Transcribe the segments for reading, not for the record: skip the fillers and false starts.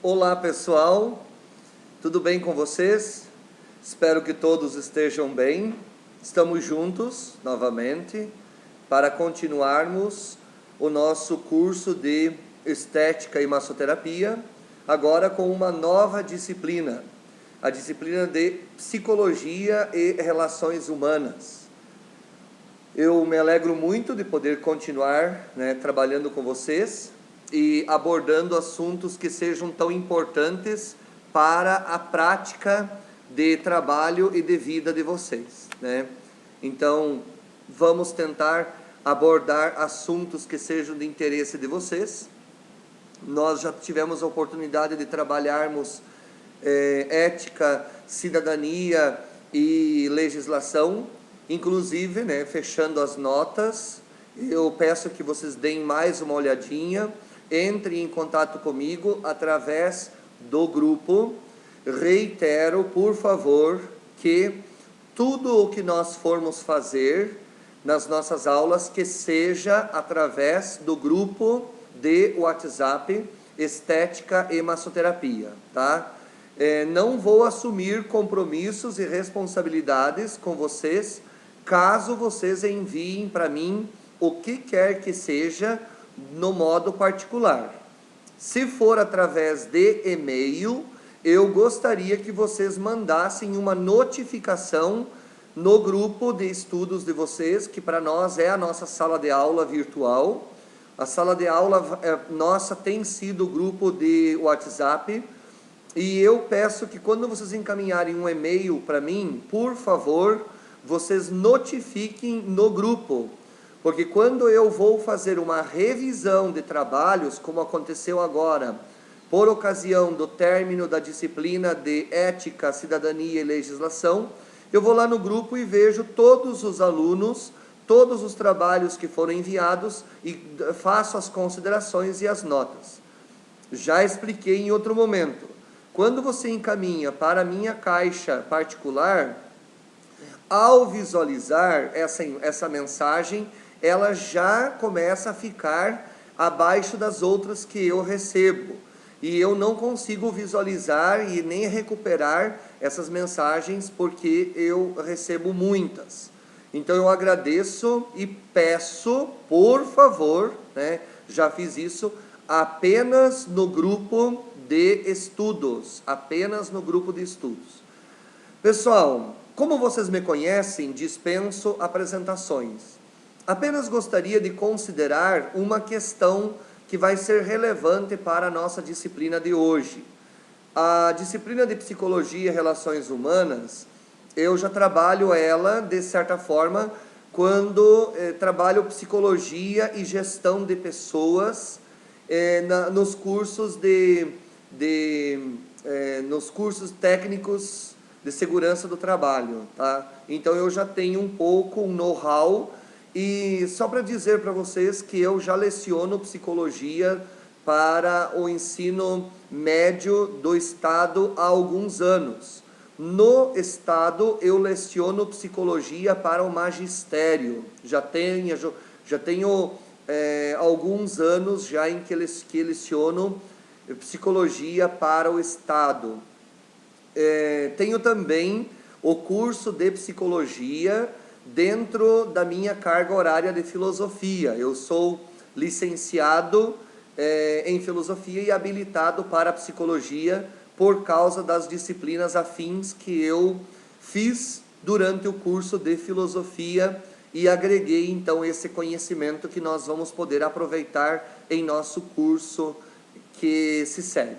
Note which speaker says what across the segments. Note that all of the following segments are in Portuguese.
Speaker 1: Olá pessoal, tudo bem com vocês? Espero que todos estejam bem. Estamos juntos novamente para continuarmos o nosso curso de Estética e Massoterapia, agora com uma nova disciplina, a disciplina de Psicologia e Relações Humanas. Eu me alegro muito de poder continuar trabalhando com vocês e abordando assuntos que sejam tão importantes para a prática de trabalho e de vida de vocês, Então, vamos tentar abordar assuntos que sejam de interesse de vocês. Nós já tivemos a oportunidade de trabalharmos ética, cidadania e legislação, inclusive, fechando as notas. Eu peço que vocês deem mais uma olhadinha, entrem em contato comigo através do grupo. Reitero, por favor, que tudo o que nós formos fazer nas nossas aulas, que seja através do grupo de WhatsApp Estética e Massoterapia, tá? Não vou assumir compromissos e responsabilidades com vocês, caso vocês enviem para mim o que quer que seja no modo particular. Se for através de e-mail, eu gostaria que vocês mandassem uma notificação no grupo de estudos de vocês, que para nós é a nossa sala de aula virtual. A sala de aula nossa tem sido o grupo de WhatsApp, e eu peço que quando vocês encaminharem um e-mail para mim, por favor, vocês notifiquem no grupo, porque quando eu vou fazer uma revisão de trabalhos, como aconteceu agora, por ocasião do término da disciplina de Ética, Cidadania e Legislação, eu vou lá no grupo e vejo todos os alunos, todos os trabalhos que foram enviados e faço as considerações e as notas. Já expliquei em outro momento. Quando você encaminha para a minha caixa particular, ao visualizar essa mensagem, ela já começa a ficar abaixo das outras que eu recebo. E eu não consigo visualizar e nem recuperar essas mensagens porque eu recebo muitas. Então eu agradeço e peço, por favor, já fiz isso, apenas no grupo de estudos, apenas no grupo de estudos. Pessoal, como vocês me conhecem, dispenso apresentações. Apenas gostaria de considerar uma questão que vai ser relevante para a nossa disciplina de hoje. A disciplina de Psicologia e Relações Humanas, eu já trabalho ela, de certa forma, quando trabalho Psicologia e Gestão de Pessoas nos cursos nos cursos técnicos de segurança do trabalho, tá? Então eu já tenho um pouco um know-how. E só para dizer para vocês que eu já leciono psicologia para o ensino médio do estado há alguns anos. No estado eu leciono psicologia para o magistério. Já tenho alguns anos já em que leciono psicologia para o estado. Tenho também o curso de psicologia dentro da minha carga horária de filosofia. Eu sou licenciado em filosofia e habilitado para psicologia por causa das disciplinas afins que eu fiz durante o curso de filosofia e agreguei então esse conhecimento que nós vamos poder aproveitar em nosso curso que se segue.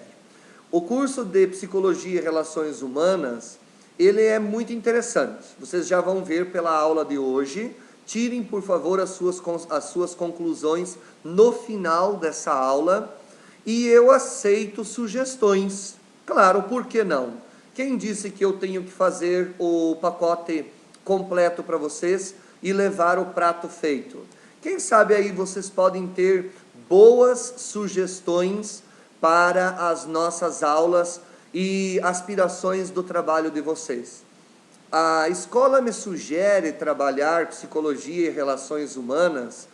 Speaker 1: O curso de Psicologia e Relações Humanas, ele é muito interessante. Vocês já vão ver pela aula de hoje. Tirem, por favor, as suas conclusões no final dessa aula. E eu aceito sugestões. Claro, por que não? Quem disse que eu tenho que fazer o pacote completo para vocês e levar o prato feito? Quem sabe aí vocês podem ter boas sugestões para as nossas aulas e aspirações do trabalho de vocês. A escola me sugere trabalhar Psicologia e Relações Humanas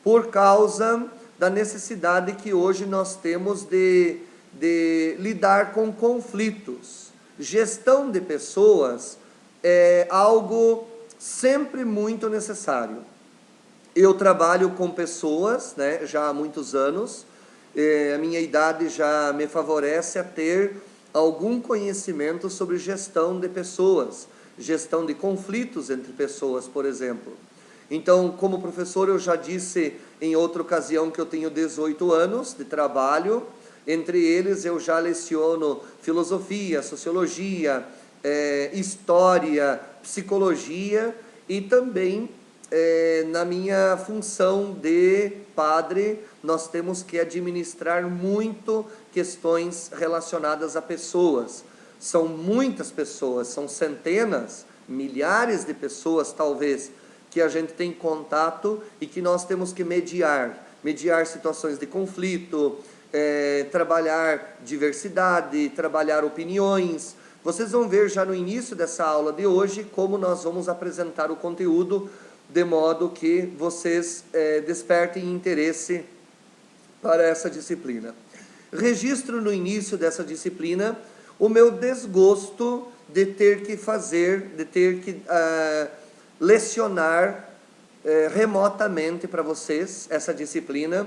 Speaker 1: por causa da necessidade que hoje nós temos de de lidar com conflitos. Gestão de pessoas é algo sempre muito necessário. Eu trabalho com pessoas, né, já há muitos anos, a minha idade já me favorece a ter algum conhecimento sobre gestão de pessoas, gestão de conflitos entre pessoas, por exemplo. Então, como professor, eu já disse em outra ocasião que eu tenho 18 anos de trabalho. Entre eles, eu já leciono filosofia, sociologia, história, psicologia e também, na minha função de padre, nós temos que administrar muito questões relacionadas a pessoas. São muitas pessoas, são centenas, milhares de pessoas talvez, que a gente tem contato e que nós temos que mediar situações de conflito, trabalhar diversidade, trabalhar opiniões. Vocês vão ver já no início dessa aula de hoje como nós vamos apresentar o conteúdo de modo que vocês despertem interesse para essa disciplina. Registro no início dessa disciplina o meu desgosto de ter que lecionar remotamente para vocês essa disciplina.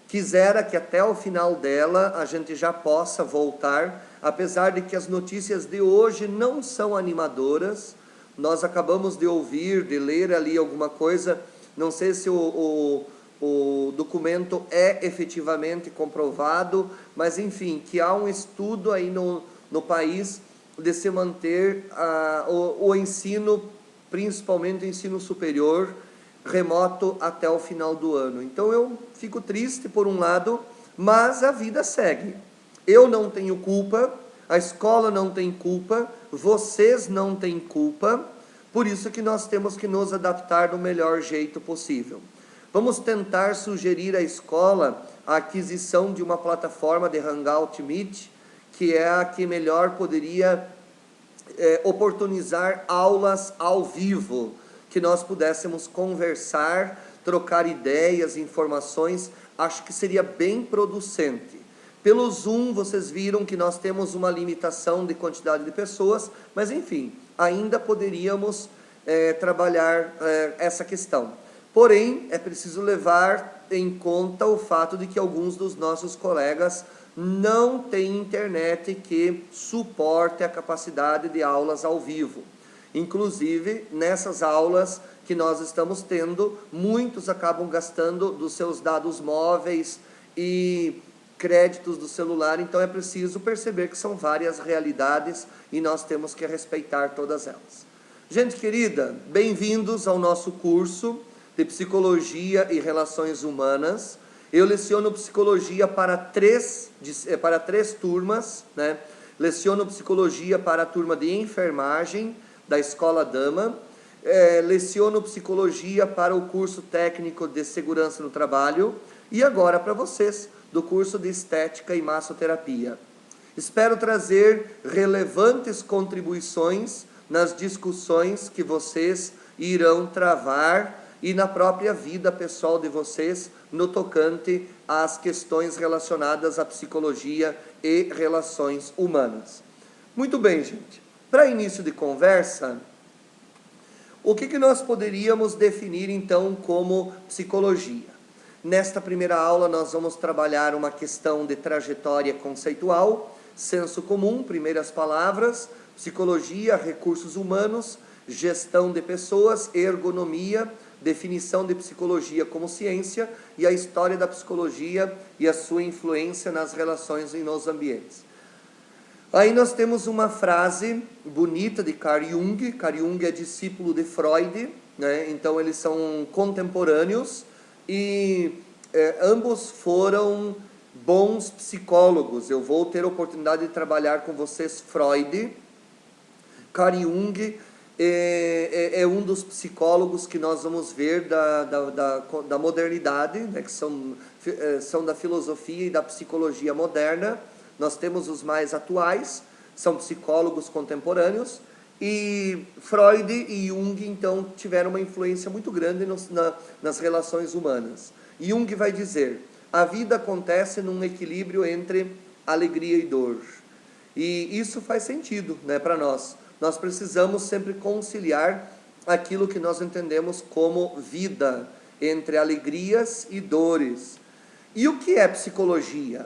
Speaker 1: Quisera que até o final dela a gente já possa voltar, apesar de que as notícias de hoje não são animadoras. Nós acabamos de ouvir, de ler ali alguma coisa, não sei se o documento é efetivamente comprovado, mas enfim, que há um estudo aí no país de se manter o ensino, principalmente o ensino superior, remoto até o final do ano. Então eu fico triste por um lado, mas a vida segue. Eu não tenho culpa, a escola não tem culpa, vocês não têm culpa, por isso que nós temos que nos adaptar do melhor jeito possível. Vamos tentar sugerir à escola a aquisição de uma plataforma de Hangout Meet, que é a que melhor poderia oportunizar aulas ao vivo, que nós pudéssemos conversar, trocar ideias, informações. Acho que seria bem producente. Pelo Zoom, vocês viram que nós temos uma limitação de quantidade de pessoas, mas enfim, ainda poderíamos trabalhar essa questão. Porém, é preciso levar em conta o fato de que alguns dos nossos colegas não têm internet que suporte a capacidade de aulas ao vivo. Inclusive, nessas aulas que nós estamos tendo, muitos acabam gastando dos seus dados móveis e créditos do celular, então é preciso perceber que são várias realidades e nós temos que respeitar todas elas. Gente querida, bem-vindos ao nosso curso de Psicologia e Relações Humanas. Eu leciono Psicologia para três turmas, né? Leciono Psicologia para a turma de Enfermagem da Escola Dama, leciono Psicologia para o curso técnico de Segurança no Trabalho e agora para vocês, do curso de Estética e Massoterapia. Espero trazer relevantes contribuições nas discussões que vocês irão travar e na própria vida pessoal de vocês no tocante às questões relacionadas à psicologia e relações humanas. Muito bem, gente. Para início de conversa, o que nós poderíamos definir então como psicologia? Nesta primeira aula nós vamos trabalhar uma questão de trajetória conceitual, senso comum, primeiras palavras, psicologia, recursos humanos, gestão de pessoas, ergonomia, definição de psicologia como ciência e a história da psicologia e a sua influência nas relações e nos ambientes. Aí nós temos uma frase bonita de Carl Jung. Carl Jung é discípulo de Freud, né? Então eles são contemporâneos e ambos foram bons psicólogos. Eu vou ter a oportunidade de trabalhar com vocês Freud. Carl Jung é um dos psicólogos que nós vamos ver da modernidade, né? Que são da filosofia e da psicologia moderna. Nós temos os mais atuais, são psicólogos contemporâneos, e Freud e Jung, então, tiveram uma influência muito grande nas relações humanas. Jung vai dizer, a vida acontece num equilíbrio entre alegria e dor. E isso faz sentido, né, para nós. Nós precisamos sempre conciliar aquilo que nós entendemos como vida, entre alegrias e dores. E o que é psicologia?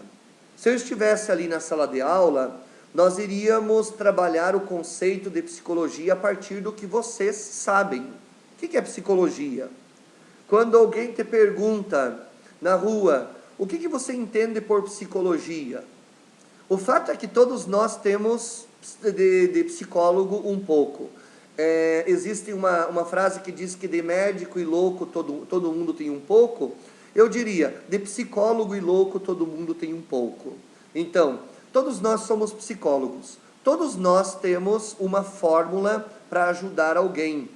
Speaker 1: Se eu estivesse ali na sala de aula, nós iríamos trabalhar o conceito de psicologia a partir do que vocês sabem. O que é psicologia? Quando alguém te pergunta na rua, o que você entende por psicologia? O fato é que todos nós temos de psicólogo um pouco. Existe uma frase que diz que de médico e louco todo mundo tem um pouco. Eu diria, de psicólogo e louco todo mundo tem um pouco. Então, todos nós somos psicólogos. Todos nós temos uma fórmula para ajudar alguém.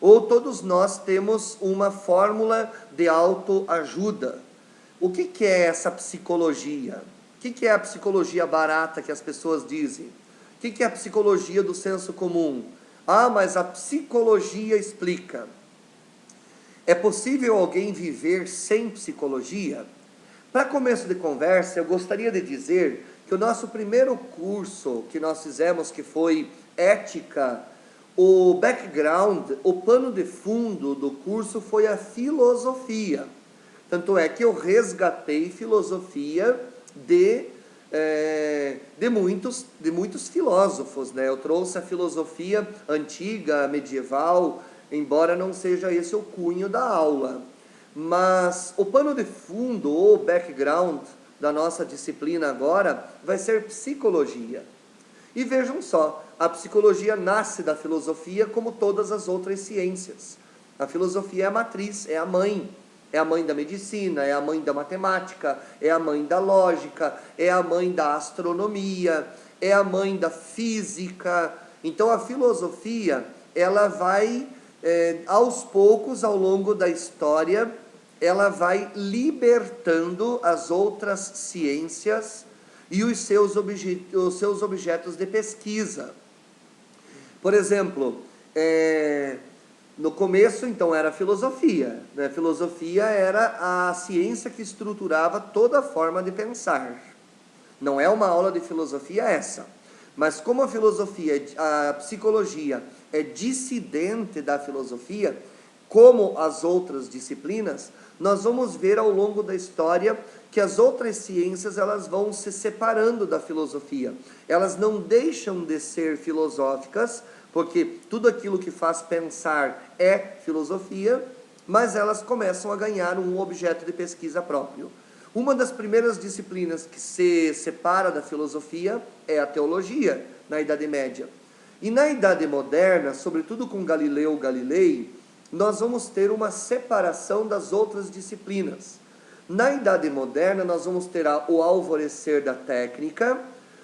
Speaker 1: Ou todos nós temos uma fórmula de autoajuda. O que é essa psicologia? O que é a psicologia barata que as pessoas dizem? O que é a psicologia do senso comum? Ah, mas a psicologia explica. É possível alguém viver sem psicologia? Para começo de conversa, eu gostaria de dizer que o nosso primeiro curso que nós fizemos, que foi Ética, o background, o pano de fundo do curso foi a filosofia. Tanto é que eu resgatei filosofia de muitos filósofos, né? Eu trouxe a filosofia antiga, medieval, embora não seja esse o cunho da aula. Mas o pano de fundo, ou background da nossa disciplina agora, vai ser psicologia. E vejam só, a psicologia nasce da filosofia como todas as outras ciências. A filosofia é a matriz, é a mãe. É a mãe da medicina, é a mãe da matemática, é a mãe da lógica, é a mãe da astronomia, é a mãe da física. Então a filosofia, ela vai, aos poucos, ao longo da história, ela vai libertando as outras ciências e os seus objetos de pesquisa. Por exemplo, no começo, então, era a filosofia, né? Filosofia era a ciência que estruturava toda a forma de pensar. Não é uma aula de filosofia essa. Mas como a psicologia é dissidente da filosofia, como as outras disciplinas, nós vamos ver ao longo da história que as outras ciências elas vão se separando da filosofia. Elas não deixam de ser filosóficas, porque tudo aquilo que faz pensar é filosofia, mas elas começam a ganhar um objeto de pesquisa próprio. Uma das primeiras disciplinas que se separa da filosofia é a teologia, na Idade Média. E na Idade Moderna, sobretudo com Galileu Galilei, nós vamos ter uma separação das outras disciplinas. Na Idade Moderna, nós vamos ter o alvorecer da técnica,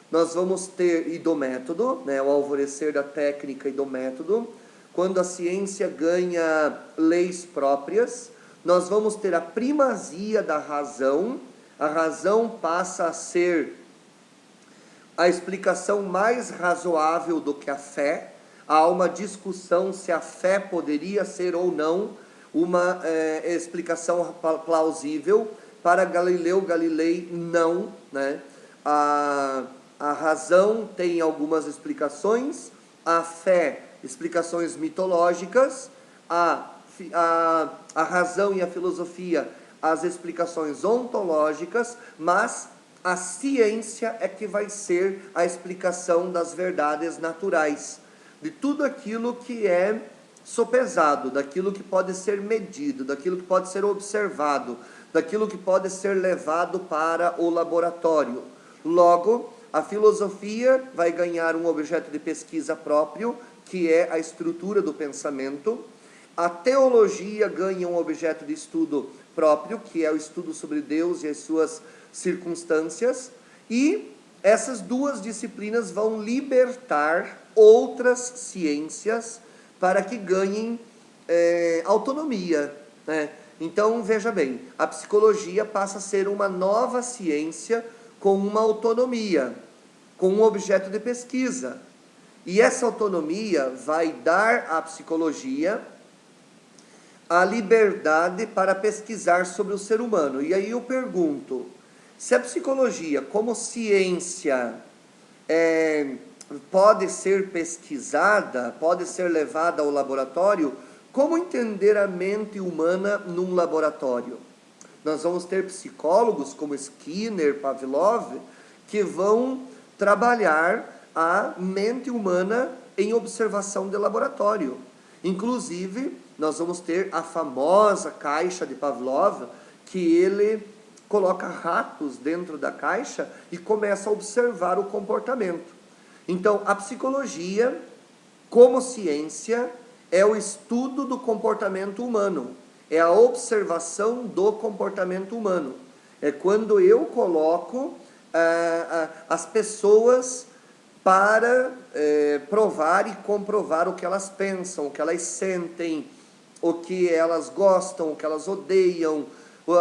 Speaker 1: nós vamos ter, e do método, né, o alvorecer da técnica e do método, quando a ciência ganha leis próprias, nós vamos ter a primazia da razão, a razão passa a ser a explicação mais razoável do que a fé, há uma discussão se a fé poderia ser ou não uma explicação plausível. Para Galileu Galilei, não, né? A razão tem algumas explicações, a fé, explicações mitológicas, a razão e a filosofia, as explicações ontológicas, mas a ciência é que vai ser a explicação das verdades naturais, de tudo aquilo que é sopesado, daquilo que pode ser medido, daquilo que pode ser observado, daquilo que pode ser levado para o laboratório. Logo, a filosofia vai ganhar um objeto de pesquisa próprio, que é a estrutura do pensamento. A teologia ganha um objeto de estudo próprio, que é o estudo sobre Deus e as suas circunstâncias. E essas duas disciplinas vão libertar outras ciências para que ganhem autonomia, né? Então, veja bem, a psicologia passa a ser uma nova ciência com uma autonomia, com um objeto de pesquisa. E essa autonomia vai dar à psicologia a liberdade para pesquisar sobre o ser humano. E aí eu pergunto, Se a psicologia, como ciência, pode ser pesquisada, pode ser levada ao laboratório, como entender a mente humana num laboratório? Nós vamos ter psicólogos como Skinner, Pavlov, que vão trabalhar a mente humana em observação de laboratório. Inclusive, nós vamos ter a famosa caixa de Pavlov, que ele coloca ratos dentro da caixa e começa a observar o comportamento. Então, a psicologia, como ciência, é o estudo do comportamento humano, é a observação do comportamento humano. É quando eu coloco as pessoas para provar e comprovar o que elas pensam, o que elas sentem, o que elas gostam, o que elas odeiam,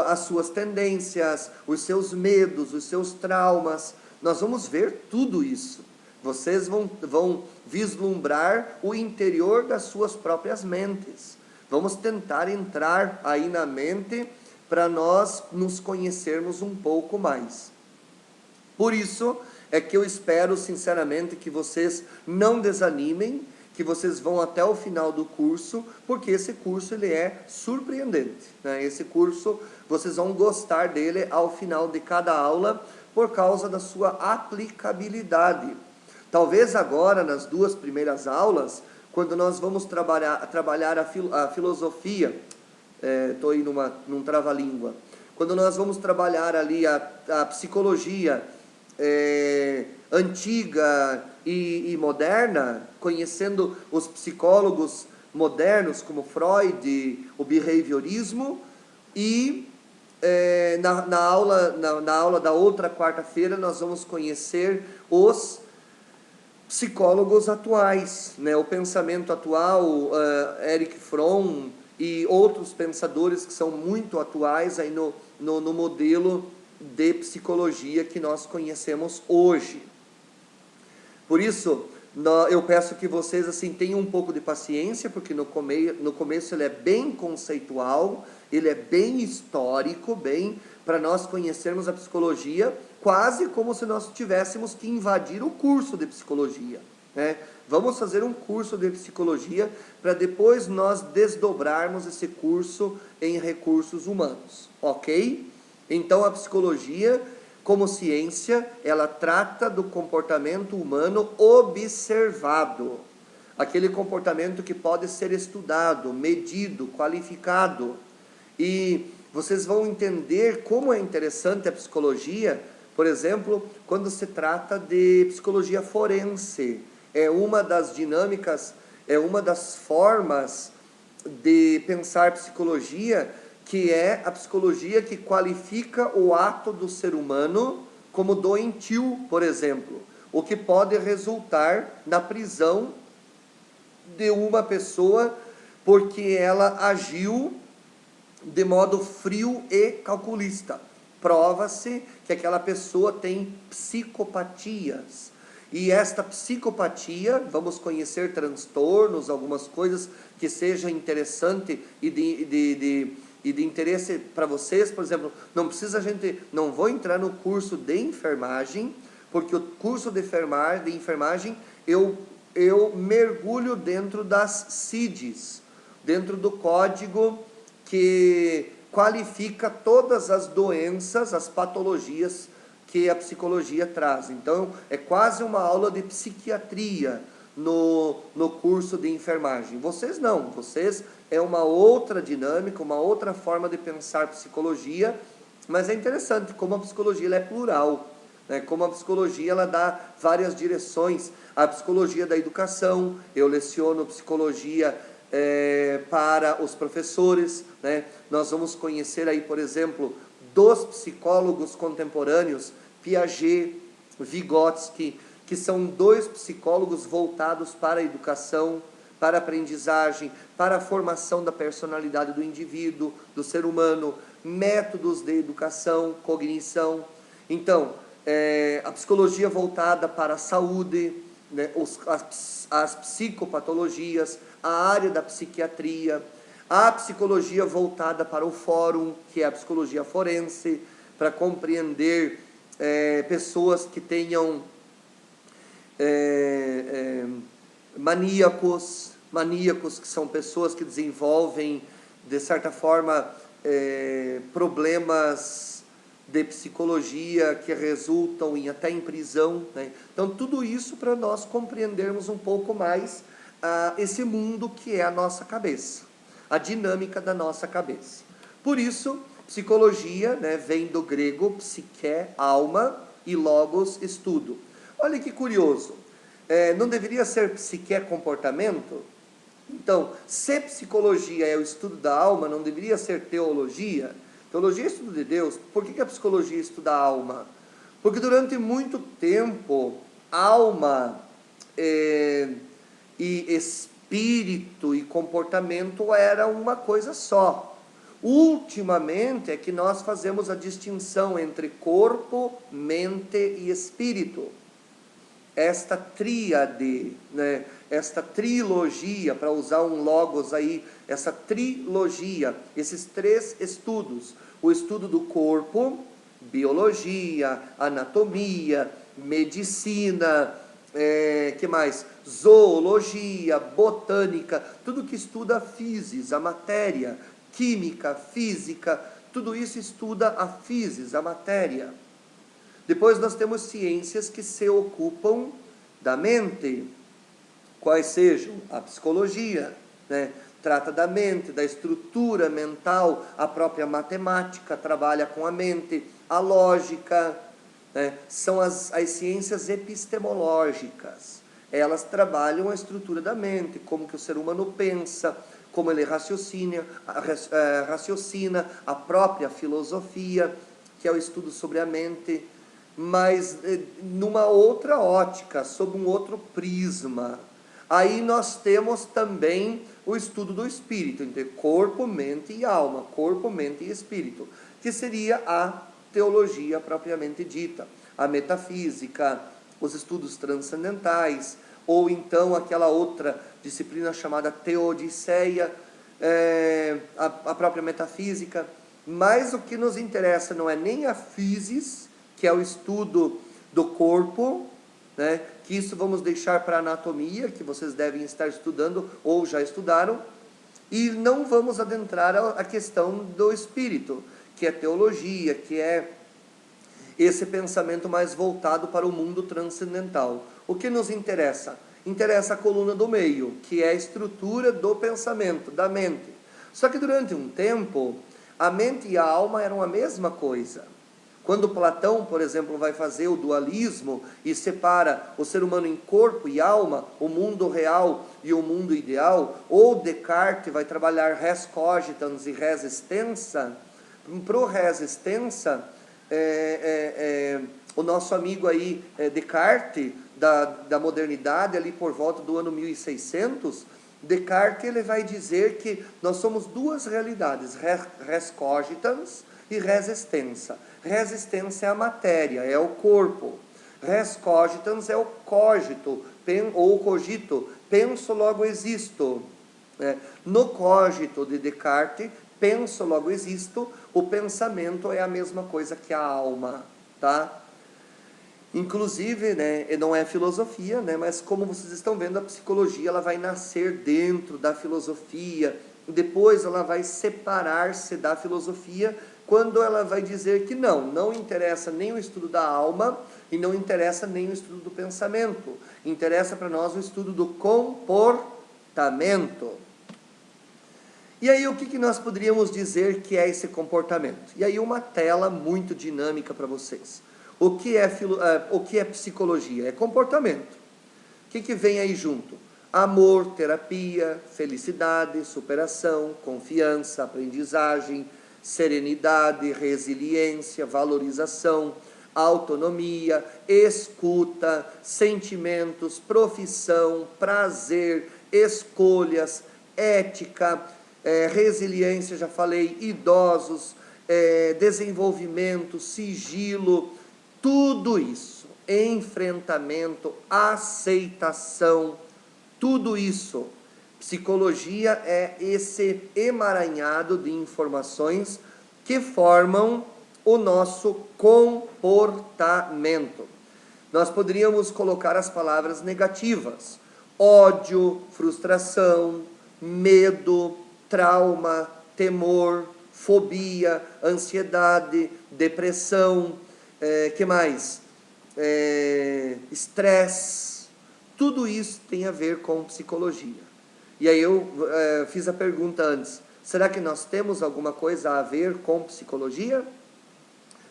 Speaker 1: as suas tendências, os seus medos, os seus traumas. Nós vamos ver tudo isso. Vocês vão vislumbrar o interior das suas próprias mentes. Vamos tentar entrar aí na mente para nós nos conhecermos um pouco mais. Por isso é que eu espero sinceramente que vocês não desanimem, que vocês vão até o final do curso, porque esse curso ele é surpreendente, né? Esse curso vocês vão gostar dele ao final de cada aula, por causa da sua aplicabilidade. Talvez agora, nas 2 primeiras aulas, quando nós vamos trabalhar a filosofia, estou aí num trava-língua, quando nós vamos trabalhar ali a psicologia antiga e moderna, conhecendo os psicólogos modernos como Freud, o behaviorismo, e na aula da outra quarta-feira nós vamos conhecer os psicólogos atuais, né? O pensamento atual, Erich Fromm e outros pensadores que são muito atuais aí no modelo de psicologia que nós conhecemos hoje. Por isso, eu peço que vocês assim tenham um pouco de paciência, porque no começo ele é bem conceitual, ele é bem histórico, bem para nós conhecermos a psicologia, quase como se nós tivéssemos que invadir o curso de psicologia, né? Vamos fazer um curso de psicologia para depois nós desdobrarmos esse curso em recursos humanos, ok? Então a psicologia, como ciência, ela trata do comportamento humano observado. Aquele comportamento que pode ser estudado, medido, qualificado. E vocês vão entender como é interessante a psicologia, por exemplo, quando se trata de psicologia forense. É uma das dinâmicas, é uma das formas de pensar psicologia, que é a psicologia que qualifica o ato do ser humano como doentio, por exemplo, o que pode resultar na prisão de uma pessoa porque ela agiu de modo frio e calculista. Prova-se que aquela pessoa tem psicopatias. E esta psicopatia, vamos conhecer transtornos, algumas coisas que sejam interessantes e de interesse para vocês. Por exemplo, não vou entrar no curso de enfermagem, porque o curso de enfermagem eu mergulho dentro das CIDs, dentro do código que qualifica todas as doenças, as patologias que a psicologia traz. Então, é quase uma aula de psiquiatria no curso de enfermagem. Vocês não, vocês é uma outra dinâmica, uma outra forma de pensar psicologia, mas é interessante como a psicologia ela é plural, né? Como a psicologia ela dá várias direções. A psicologia da educação, eu leciono psicologia para os professores, né? Nós vamos conhecer aí, por exemplo, dos psicólogos contemporâneos, Piaget, Vygotsky, que são 2 psicólogos voltados para a educação, para a aprendizagem, para a formação da personalidade do indivíduo, do ser humano, métodos de educação, cognição. Então, a psicologia voltada para a saúde, né, as psicopatologias, a área da psiquiatria, a psicologia voltada para o fórum, que é a psicologia forense, para compreender pessoas que tenham maníacos, que são pessoas que desenvolvem, de certa forma, problemas de psicologia que resultam até em prisão, né? Então, tudo isso para nós compreendermos um pouco mais esse mundo que é a nossa cabeça, a dinâmica da nossa cabeça. Por isso, psicologia, né, vem do grego psique, alma, e logos, estudo. Olha que curioso, não deveria ser psique comportamento? Então, se psicologia é o estudo da alma, não deveria ser teologia? Teologia é estudo de Deus. Por que a psicologia estuda a alma? Porque durante muito tempo, alma e espírito e comportamento era uma coisa só. Ultimamente é que nós fazemos a distinção entre corpo, mente e espírito. Esta tríade, né? Esta trilogia, para usar um logos aí, essa trilogia, esses três estudos, o estudo do corpo, biologia, anatomia, medicina, que mais? Zoologia, botânica, tudo que estuda a physis, a matéria, química, física, tudo isso estuda a physis, a matéria. Depois nós temos ciências que se ocupam da mente, quais sejam a psicologia, né? Trata da mente, da estrutura mental, a própria matemática trabalha com a mente, a lógica, né? São as ciências epistemológicas, elas trabalham a estrutura da mente, como que o ser humano pensa, como ele raciocina, a própria filosofia, que é o estudo sobre a mente, mas numa outra ótica, sob um outro prisma. Aí nós temos também o estudo do espírito, entre corpo, mente e alma, corpo, mente e espírito, que seria a teologia propriamente dita, a metafísica, os estudos transcendentais, ou então aquela outra disciplina chamada teodiceia, a própria metafísica. Mas o que nos interessa não é nem a physis, que é o estudo do corpo, né? Que isso vamos deixar para a anatomia, que vocês devem estar estudando ou já estudaram, e não vamos adentrar a questão do espírito, que é teologia, que é esse pensamento mais voltado para o mundo transcendental. O que nos interessa? Interessa a coluna do meio, que é a estrutura do pensamento, da mente. Só que durante um tempo, a mente e a alma eram a mesma coisa. Quando Platão, por exemplo, vai fazer o dualismo e separa o ser humano em corpo e alma, o mundo real e o mundo ideal, ou Descartes vai trabalhar res cogitans e res extensa, para o res extensa, o nosso amigo aí, Descartes, da modernidade, ali por volta do ano 1600, Descartes ele vai dizer que nós somos duas realidades, res cogitans e res extensa. Res extensa é a matéria, é o corpo. Res cogitans é o cogito, ou cogito, penso logo existo. No cogito de Descartes, penso logo existo, o pensamento é a mesma coisa que a alma, tá? Inclusive, né, não é filosofia, né, mas como vocês estão vendo, a psicologia ela vai nascer dentro da filosofia, depois ela vai separar-se da filosofia, quando ela vai dizer que não interessa nem o estudo da alma e não interessa nem o estudo do pensamento. Interessa para nós o estudo do comportamento. E aí o que nós poderíamos dizer que é esse comportamento? E aí uma tela muito dinâmica para vocês. O que é psicologia? É comportamento. O que vem aí junto? Amor, terapia, felicidade, superação, confiança, aprendizagem, serenidade, resiliência, valorização, autonomia, escuta, sentimentos, profissão, prazer, escolhas, ética, resiliência, já falei, idosos, desenvolvimento, sigilo, tudo isso, enfrentamento, aceitação, tudo isso. Psicologia é esse emaranhado de informações que formam o nosso comportamento. Nós poderíamos colocar as palavras negativas: ódio, frustração, medo, trauma, temor, fobia, ansiedade, depressão, que mais? Estresse. Tudo isso tem a ver com psicologia. E aí eu fiz a pergunta antes: será que nós temos alguma coisa a ver com psicologia?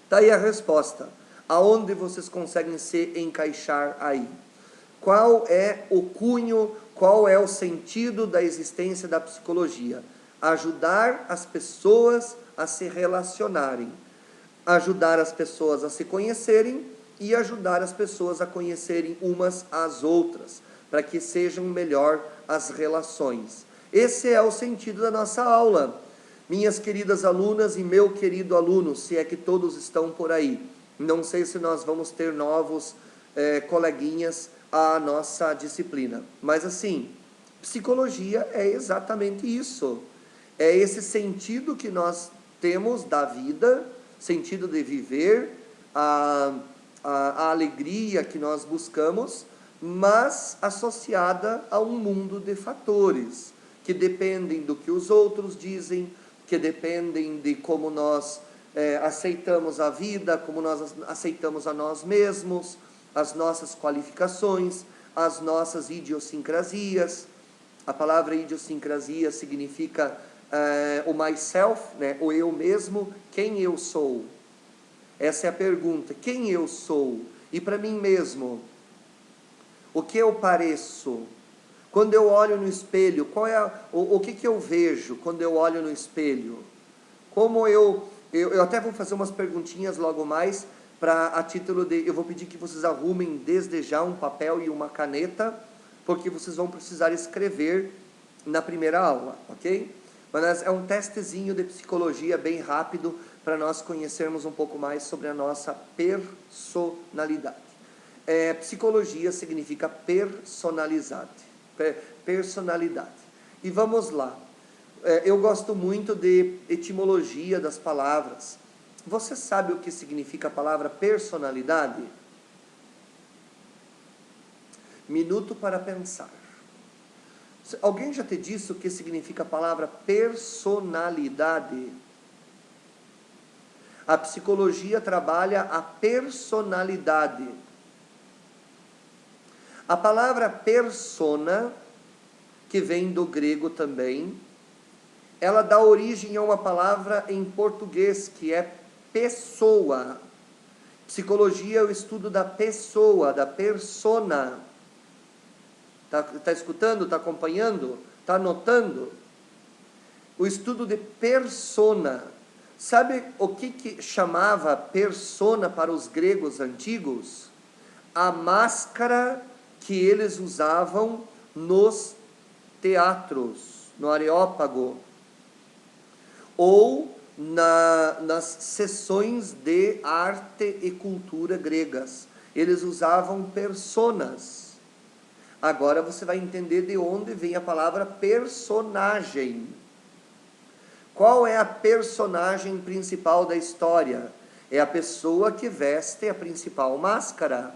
Speaker 1: Está aí a resposta. Aonde vocês conseguem se encaixar aí? Qual é o cunho, qual é o sentido da existência da psicologia? Ajudar as pessoas a se relacionarem, ajudar as pessoas a se conhecerem e ajudar as pessoas a conhecerem umas às outras, para que sejam melhor as relações. Esse é o sentido da nossa aula. Minhas queridas alunas e meu querido aluno, se é que todos estão por aí. Não sei se nós vamos ter novos coleguinhas à nossa disciplina. Mas assim, psicologia é exatamente isso. É esse sentido que nós temos da vida, sentido de viver, a alegria que nós buscamos, mas associada a um mundo de fatores, que dependem do que os outros dizem, que dependem de como nós aceitamos a vida, como nós aceitamos a nós mesmos, as nossas qualificações, as nossas idiosincrasias. A palavra idiosincrasia significa o myself, né? O eu mesmo, quem eu sou. Essa é a pergunta: quem eu sou? E para mim mesmo, o que eu pareço? Quando eu olho no espelho, qual é o que eu vejo quando eu olho no espelho? Como eu até vou fazer umas perguntinhas logo mais, a título de, eu vou pedir que vocês arrumem desde já um papel e uma caneta, porque vocês vão precisar escrever na primeira aula, ok? Mas é um testezinho de psicologia bem rápido, para nós conhecermos um pouco mais sobre a nossa personalidade. Psicologia significa personalidade. E vamos lá. Eu gosto muito de etimologia das palavras. Você sabe o que significa a palavra personalidade? Minuto para pensar. Alguém já te disse o que significa a palavra personalidade? A psicologia trabalha a personalidade. A palavra persona, que vem do grego também, ela dá origem a uma palavra em português, que é pessoa. Psicologia é o estudo da pessoa, da persona. Está escutando? Está acompanhando? Está anotando? O estudo de persona. Sabe o que chamava persona para os gregos antigos? A máscara que eles usavam nos teatros, no Areópago, ou nas sessões de arte e cultura gregas. Eles usavam personas. Agora você vai entender de onde vem a palavra personagem. Qual é a personagem principal da história? É a pessoa que veste a principal máscara.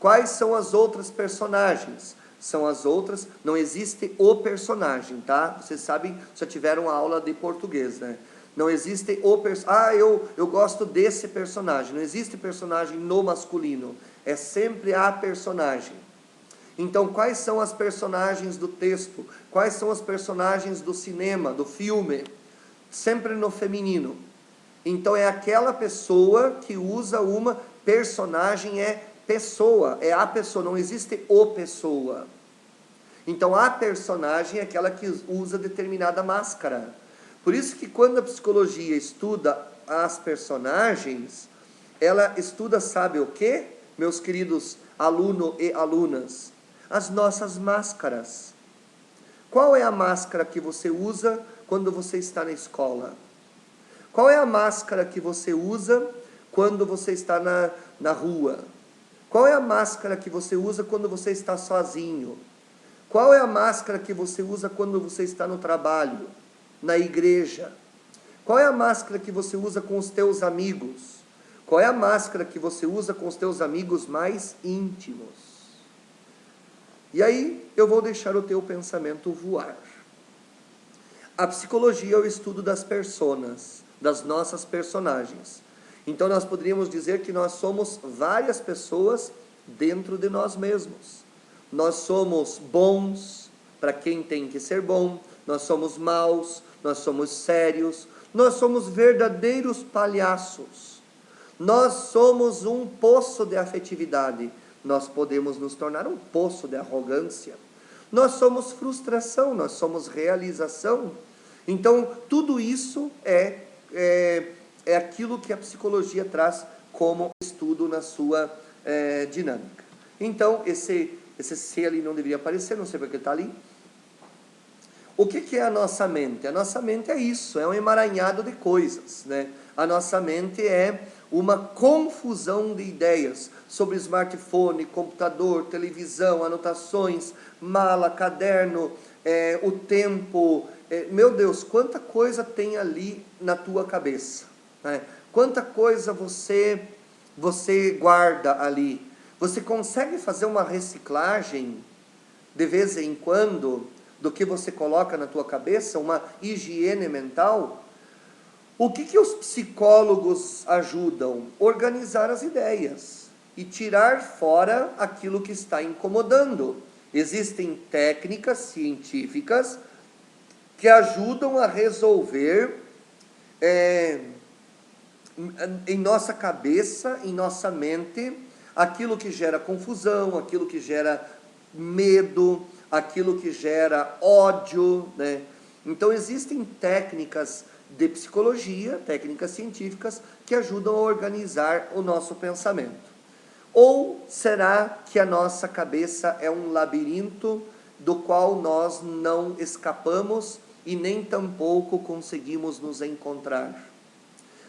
Speaker 1: Quais são as outras personagens? São as outras, não existe o personagem, tá? Vocês sabem, já tiveram aula de português, né? Não existe o personagem. Eu gosto desse personagem. Não existe personagem no masculino. É sempre a personagem. Então, quais são as personagens do texto? Quais são as personagens do cinema, do filme? Sempre no feminino. Então, é aquela pessoa que usa uma personagem, pessoa, é a pessoa, não existe o pessoa. Então, a personagem é aquela que usa determinada máscara. Por isso que quando a psicologia estuda as personagens, ela estuda, sabe o quê, meus queridos aluno e alunas? As nossas máscaras. Qual é a máscara que você usa quando você está na escola? Qual é a máscara que você usa quando você está na rua? Qual é a máscara que você usa quando você está sozinho? Qual é a máscara que você usa quando você está no trabalho, na igreja? Qual é a máscara que você usa com os teus amigos? Qual é a máscara que você usa com os teus amigos mais íntimos? E aí eu vou deixar o teu pensamento voar. A psicologia é o estudo das personas, das nossas personagens. Então nós poderíamos dizer que nós somos várias pessoas dentro de nós mesmos. Nós somos bons, para quem tem que ser bom, nós somos maus, nós somos sérios, nós somos verdadeiros palhaços. Nós somos um poço de afetividade, nós podemos nos tornar um poço de arrogância. Nós somos frustração, nós somos realização. Então, tudo isso é aquilo que a psicologia traz como estudo na sua dinâmica. Então, esse C ali não deveria aparecer, não sei porque está ali. O que é a nossa mente? A nossa mente é isso, é um emaranhado de coisas, né? A nossa mente é uma confusão de ideias sobre smartphone, computador, televisão, anotações, mala, caderno, o tempo. Meu Deus, quanta coisa tem ali na tua cabeça, né? Quanta coisa você guarda ali. Você consegue fazer uma reciclagem de vez em quando do que você coloca na tua cabeça, uma higiene mental? O que os psicólogos ajudam? Organizar as ideias e tirar fora aquilo que está incomodando. Existem técnicas científicas que ajudam a resolver em nossa cabeça, em nossa mente, aquilo que gera confusão, aquilo que gera medo, aquilo que gera ódio, né? Então existem técnicas de psicologia, técnicas científicas, que ajudam a organizar o nosso pensamento. Ou será que a nossa cabeça é um labirinto do qual nós não escapamos e nem tampouco conseguimos nos encontrar?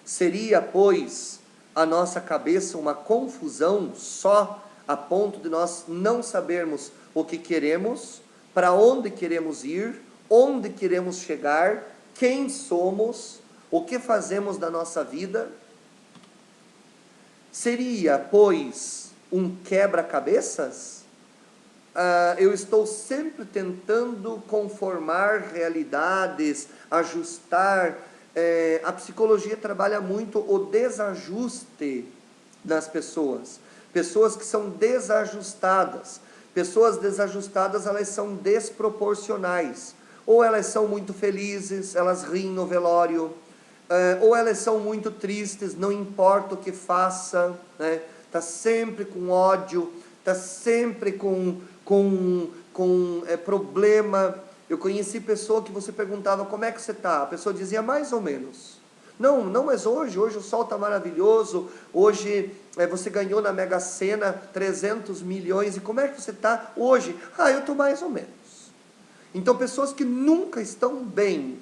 Speaker 1: Seria, pois, a nossa cabeça uma confusão só a ponto de nós não sabermos o que queremos, para onde queremos ir, onde queremos chegar, quem somos, o que fazemos da nossa vida? Seria, pois, um quebra-cabeças? Eu estou sempre tentando conformar realidades, ajustar. A psicologia trabalha muito o desajuste das pessoas. Pessoas que são desajustadas. Pessoas desajustadas, elas são desproporcionais. Ou elas são muito felizes, elas riem no velório, ou elas são muito tristes, não importa o que faça, né? Está sempre com ódio, está sempre com problema. Eu conheci pessoa que você perguntava, como é que você está? A pessoa dizia, mais ou menos. Não, mas hoje o sol está maravilhoso, hoje você ganhou na Mega Sena 300 milhões, e como é que você está hoje? Eu estou mais ou menos. Então, pessoas que nunca estão bem,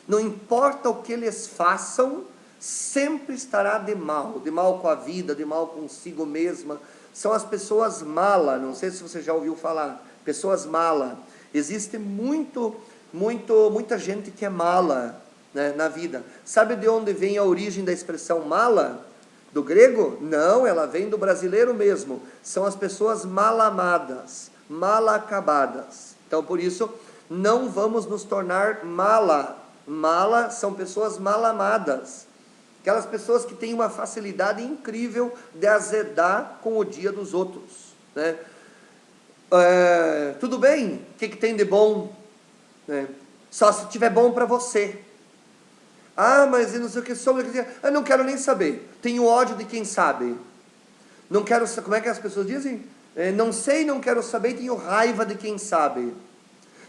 Speaker 1: não importa o que eles façam, sempre estará de mal com a vida, de mal consigo mesma. São as pessoas mala, não sei se você já ouviu falar, pessoas mala. Existe muita gente que é mala, né, na vida. Sabe de onde vem a origem da expressão mala? Do grego? Não, ela vem do brasileiro mesmo. São as pessoas mal amadas, mal acabadas. Então, por isso, não vamos nos tornar mala. Mala são pessoas mal amadas. Aquelas pessoas que têm uma facilidade incrível de azedar com o dia dos outros, né? Tudo bem, o que tem de bom? Só se tiver bom para você. Mas eu não sei o que sobre. Eu não quero nem saber. Tenho ódio de quem sabe. Não quero. Como é que as pessoas dizem? Não sei, não quero saber, tenho raiva de quem sabe.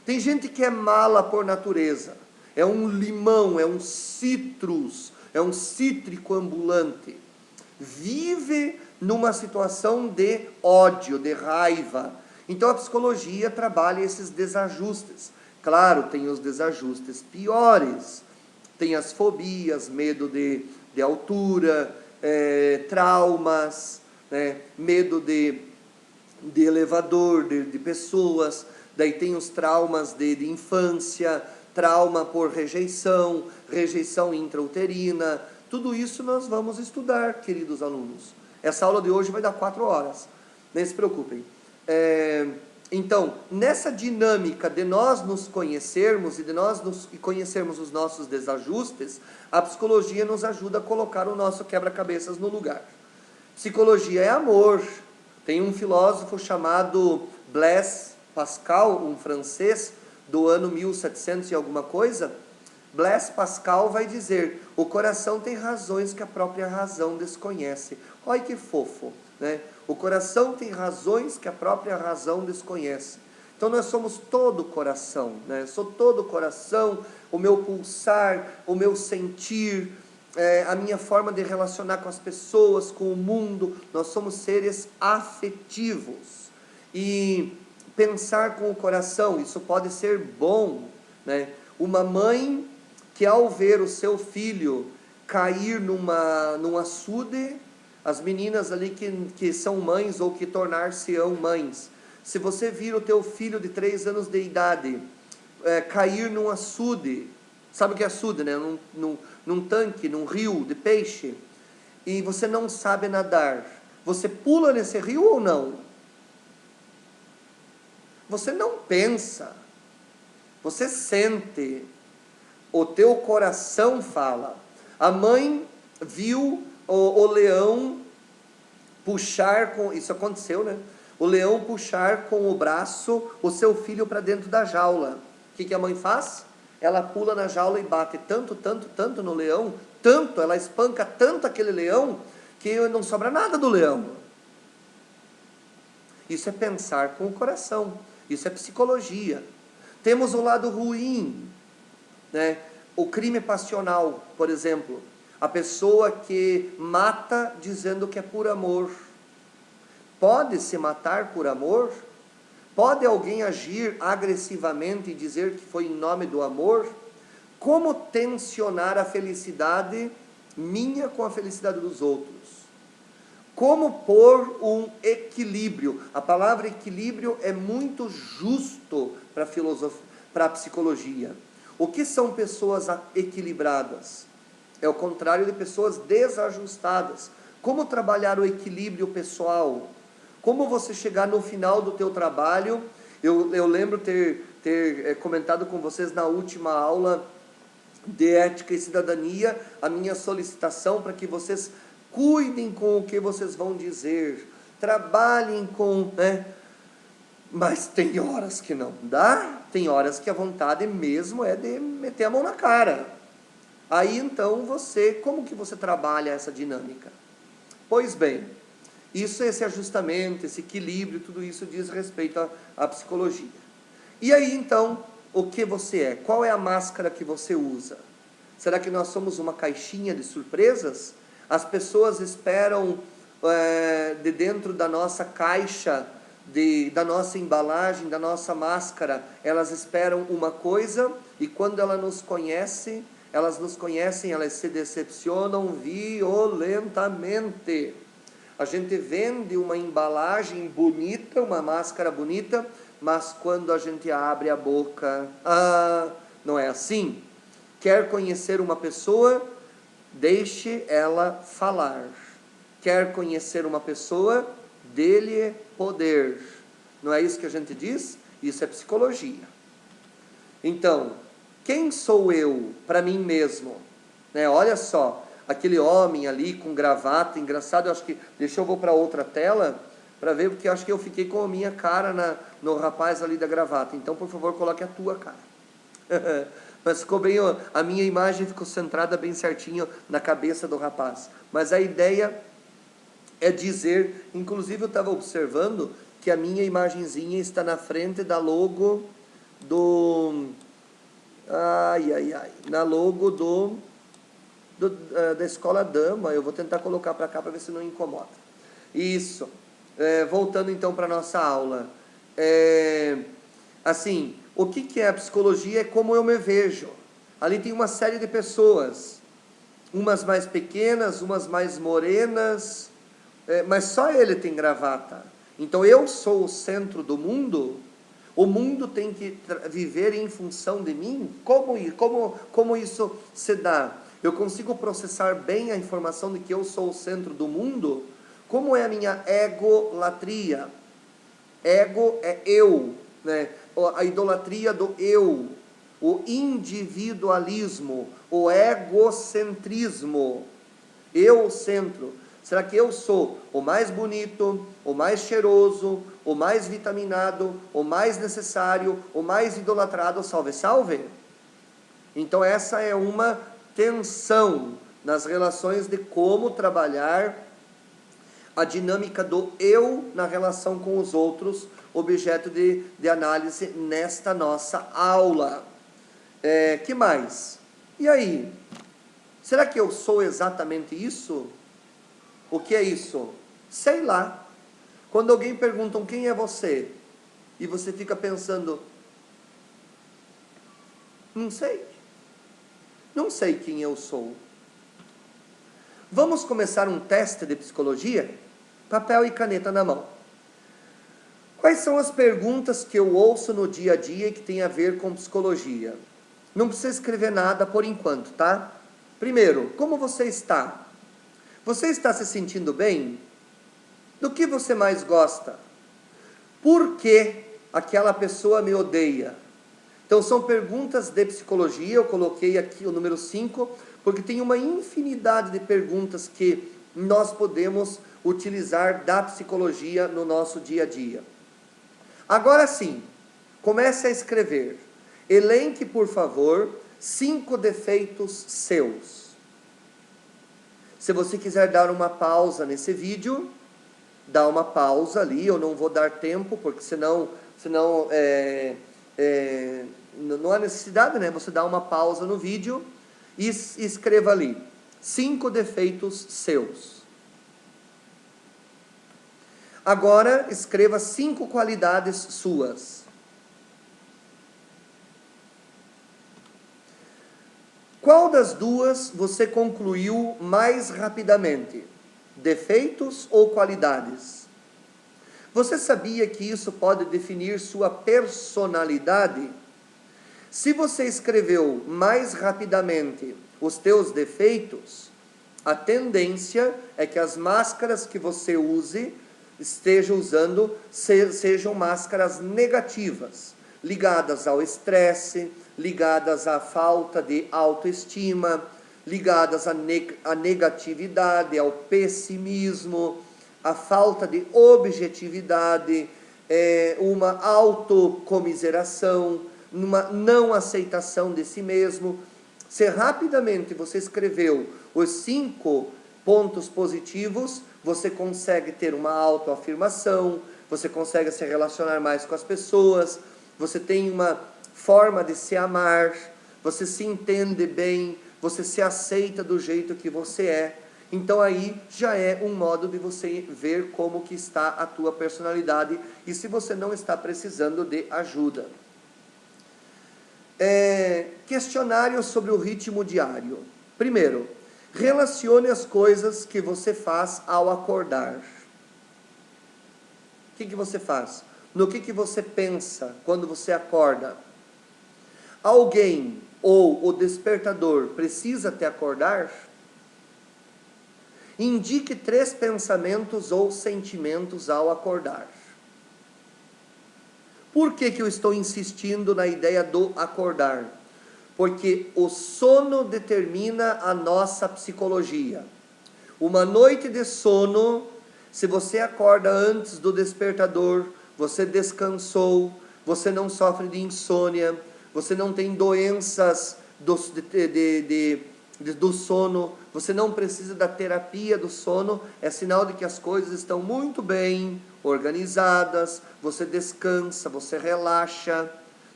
Speaker 1: Tem gente que é mala por natureza. É um limão, é um citrus, é um cítrico ambulante. Vive numa situação de ódio, de raiva. Então a psicologia trabalha esses desajustes. Claro, tem os desajustes piores. Tem as fobias, medo de altura, traumas, né? Medo de elevador, de pessoas. Daí tem os traumas de infância, trauma por rejeição, rejeição intrauterina. Tudo isso nós vamos estudar, queridos alunos. Essa aula de hoje vai dar 4 horas, nem se preocupem. Então, nessa dinâmica de nós nos conhecermos e conhecermos os nossos desajustes, a psicologia nos ajuda a colocar o nosso quebra-cabeças no lugar. Psicologia é amor. Tem um filósofo chamado Blaise Pascal, um francês, do ano 1700 e alguma coisa. Blaise Pascal vai dizer: o coração tem razões que a própria razão desconhece. Olha que fofo, né? O coração tem razões que a própria razão desconhece. Então nós somos todo coração, né? Eu sou todo coração, o meu pulsar, o meu sentir, a minha forma de relacionar com as pessoas, com o mundo. Nós somos seres afetivos. E pensar com o coração, isso pode ser bom, né? Uma mãe que, ao ver o seu filho cair num açude, as meninas ali que são mães ou que tornar-se-ão mães, se você vir o teu filho de 3 anos de idade cair num açude, sabe o que é açude, né? Num tanque, num rio de peixe, e você não sabe nadar, você pula nesse rio ou não? Você não pensa, você sente, o teu coração fala. A mãe viu o leão puxar isso aconteceu, né? O leão puxar com o braço o seu filho para dentro da jaula. O que a mãe faz? Ela pula na jaula e bate tanto no leão, ela espanca tanto aquele leão, que não sobra nada do leão. Isso é pensar com o coração. Isso é psicologia. Temos o lado ruim, né? O crime passional, por exemplo. A pessoa que mata dizendo que é por amor. Pode se matar por amor? Pode alguém agir agressivamente e dizer que foi em nome do amor? Como tensionar a felicidade minha com a felicidade dos outros? Como pôr um equilíbrio? A palavra equilíbrio é muito justo para a psicologia. O que são pessoas equilibradas? É o contrário de pessoas desajustadas. Como trabalhar o equilíbrio pessoal? Como você chegar no final do teu trabalho? Eu lembro ter comentado com vocês na última aula de ética e cidadania a minha solicitação para que vocês cuidem com o que vocês vão dizer, trabalhem com, né? Mas tem horas que não dá, tem horas que a vontade mesmo é de meter a mão na cara. Aí então como que você trabalha essa dinâmica? Pois bem, esse ajustamento, esse equilíbrio, tudo isso diz respeito à psicologia. E aí então, o que você é? Qual é a máscara que você usa? Será que nós somos uma caixinha de surpresas? As pessoas esperam de dentro da nossa caixa, da nossa embalagem, da nossa máscara, elas esperam uma coisa, e quando elas nos conhecem, elas se decepcionam violentamente. A gente vende uma embalagem bonita, uma máscara bonita, mas quando a gente abre a boca, não é assim? Quer conhecer uma pessoa? Deixe ela falar. Quer conhecer uma pessoa? Dê-lhe poder. Não é isso que a gente diz? Isso é psicologia. Então, quem sou eu para mim mesmo? Né? Olha só, aquele homem ali com gravata, engraçado, deixa eu vou para outra tela, para ver, porque eu acho que eu fiquei com a minha cara no rapaz ali da gravata. Então, por favor, coloque a tua cara. Mas ficou bem, a minha imagem ficou centrada bem certinho na cabeça do rapaz. Mas a ideia é dizer, inclusive eu estava observando que a minha imagenzinha está na frente da logo na logo da Escola Dama. Eu vou tentar colocar para cá para ver se não incomoda. Isso. Voltando então para a nossa aula. Assim, o que é a psicologia? É como eu me vejo. Ali tem uma série de pessoas, umas mais pequenas, umas mais morenas, mas só ele tem gravata. Então eu sou o centro do mundo. O mundo tem que viver em função de mim? Como isso se dá? Eu consigo processar bem a informação de que eu sou o centro do mundo? Como é a minha egolatria? Ego é eu, né? A idolatria do eu, o individualismo, o egocentrismo, eu centro. Será que eu sou o mais bonito, o mais cheiroso, o mais vitaminado, o mais necessário, o mais idolatrado, salve, salve? Então essa é uma tensão nas relações de como trabalhar a dinâmica do eu na relação com os outros, objeto de análise nesta nossa aula. Que mais? E aí? Será que eu sou exatamente isso? O que é isso? Sei lá. Quando alguém pergunta quem é você, e você fica pensando, não sei. Não sei quem eu sou. Vamos começar um teste de psicologia? Papel e caneta na mão. Quais são as perguntas que eu ouço no dia a dia que tem a ver com psicologia? Não precisa escrever nada por enquanto, tá? Primeiro, como você está? Você está se sentindo bem? Do que você mais gosta? Por que aquela pessoa me odeia? Então são perguntas de psicologia, eu coloquei aqui o número 5, porque tem uma infinidade de perguntas que nós podemos utilizar da psicologia no nosso dia a dia. Agora sim, comece a escrever. Elenque, por favor, 5 defeitos seus. Se você quiser dar uma pausa nesse vídeo, dá uma pausa ali, eu não vou dar tempo, porque senão não há necessidade, né? Você dá uma pausa no vídeo e escreva ali 5 defeitos seus. Agora escreva 5 qualidades suas. Qual das duas você concluiu mais rapidamente? Defeitos ou qualidades? Você sabia que isso pode definir sua personalidade? Se você escreveu mais rapidamente os teus defeitos, a tendência é que as máscaras que você esteja usando sejam máscaras negativas, ligadas ao estresse, ligadas à falta de autoestima, ligadas à negatividade, ao pessimismo, à falta de objetividade, uma autocomiseração, uma não aceitação de si mesmo. Se rapidamente você escreveu os 5 pontos positivos, você consegue ter uma autoafirmação, você consegue se relacionar mais com as pessoas, você tem uma forma de se amar, você se entende bem, você se aceita do jeito que você é. Então aí já é um modo de você ver como que está a tua personalidade e se você não está precisando de ajuda. Questionário sobre o ritmo diário. Primeiro, relacione as coisas que você faz ao acordar. O que você faz? No que você pensa quando você acorda? Alguém ou o despertador precisa te acordar? Indique 3 pensamentos ou sentimentos ao acordar. Por que eu estou insistindo na ideia do acordar? Porque o sono determina a nossa psicologia. Uma noite de sono, se você acorda antes do despertador, você descansou, você não sofre de insônia, você não tem doenças do sono, você não precisa da terapia do sono, é sinal de que as coisas estão muito bem organizadas, você descansa, você relaxa,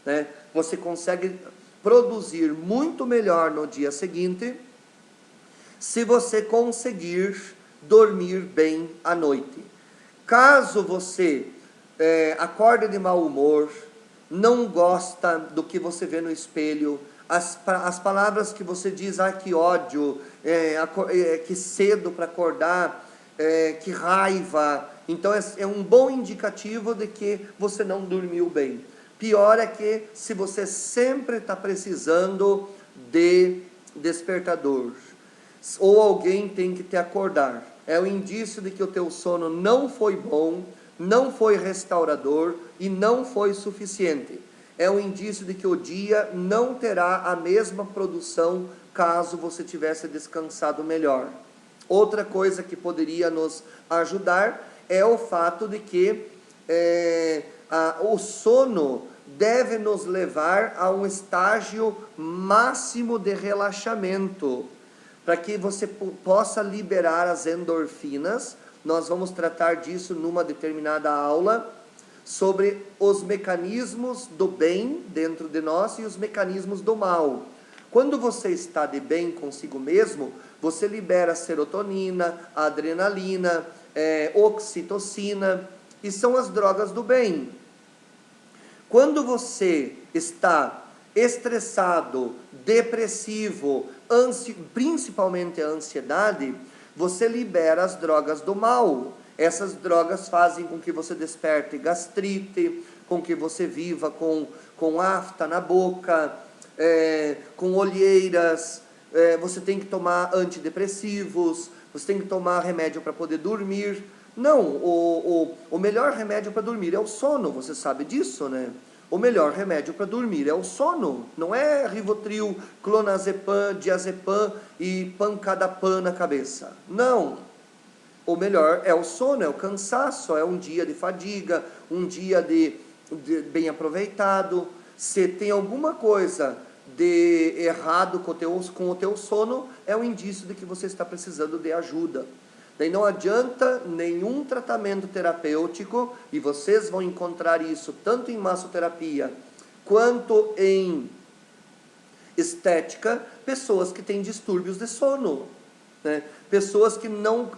Speaker 1: né? Você consegue produzir muito melhor no dia seguinte, se você conseguir dormir bem à noite. Caso você acorde de mau humor, não gosta do que você vê no espelho, as palavras que você diz, que ódio, que cedo para acordar, que raiva, então é um bom indicativo de que você não dormiu bem. Pior é que se você sempre está precisando de despertador, ou alguém tem que te acordar, é o indício de que o teu sono não foi bom, não foi restaurador e não foi suficiente. É um indício de que o dia não terá a mesma produção caso você tivesse descansado melhor. Outra coisa que poderia nos ajudar é o fato de que o sono deve nos levar a um estágio máximo de relaxamento, para que você possa liberar as endorfinas. Nós vamos tratar disso numa determinada aula, sobre os mecanismos do bem dentro de nós e os mecanismos do mal. Quando você está de bem consigo mesmo, você libera serotonina, adrenalina, oxitocina, e são as drogas do bem. Quando você está estressado, depressivo, principalmente a ansiedade, você libera as drogas do mal. Essas drogas fazem com que você desperte gastrite, com que você viva com afta na boca, com olheiras, você tem que tomar antidepressivos, você tem que tomar remédio para poder dormir. Não, o melhor remédio para dormir é o sono, você sabe disso, né? O melhor remédio para dormir é o sono, não é Rivotril, clonazepam, diazepam e pancadapam na cabeça. Não, o melhor é o sono, é o cansaço, é um dia de fadiga, um dia de bem aproveitado. Se tem alguma coisa de errado com o teu sono, é um indício de que você está precisando de ajuda. Daí não adianta nenhum tratamento terapêutico, e vocês vão encontrar isso tanto em massoterapia quanto em estética, pessoas que têm distúrbios de sono, né? Pessoas que não...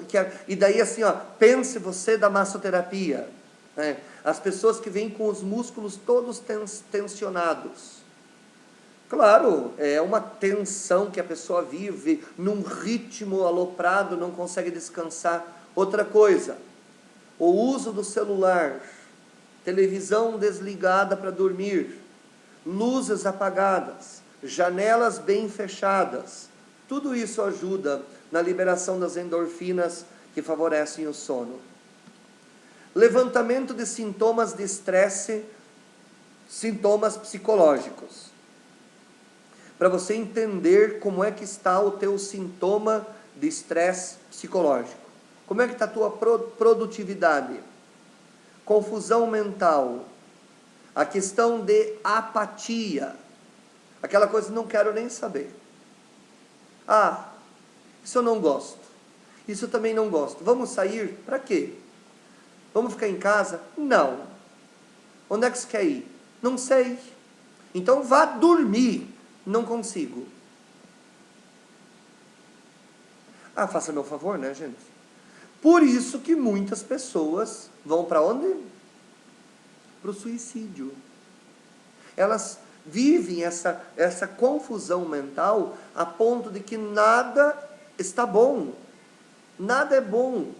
Speaker 1: e daí assim, pense você da massoterapia, né? As pessoas que vêm com os músculos todos tensionados. Claro, é uma tensão que a pessoa vive num ritmo aloprado, não consegue descansar. Outra coisa, o uso do celular, televisão desligada para dormir, luzes apagadas, janelas bem fechadas, tudo isso ajuda na liberação das endorfinas que favorecem o sono. Levantamento de sintomas de estresse, sintomas psicológicos. Para você entender como é que está o teu sintoma de estresse psicológico. Como é que está a tua produtividade? Confusão mental. A questão de apatia. Aquela coisa, não quero nem saber. Isso eu não gosto. Isso eu também não gosto. Vamos sair? Para quê? Vamos ficar em casa? Não. Onde é que você quer ir? Não sei. Então vá dormir. Não consigo. Faça meu favor, né, gente? Por isso que muitas pessoas vão para onde? Para o suicídio. Elas vivem essa confusão mental a ponto de que nada está bom. Nada é bom.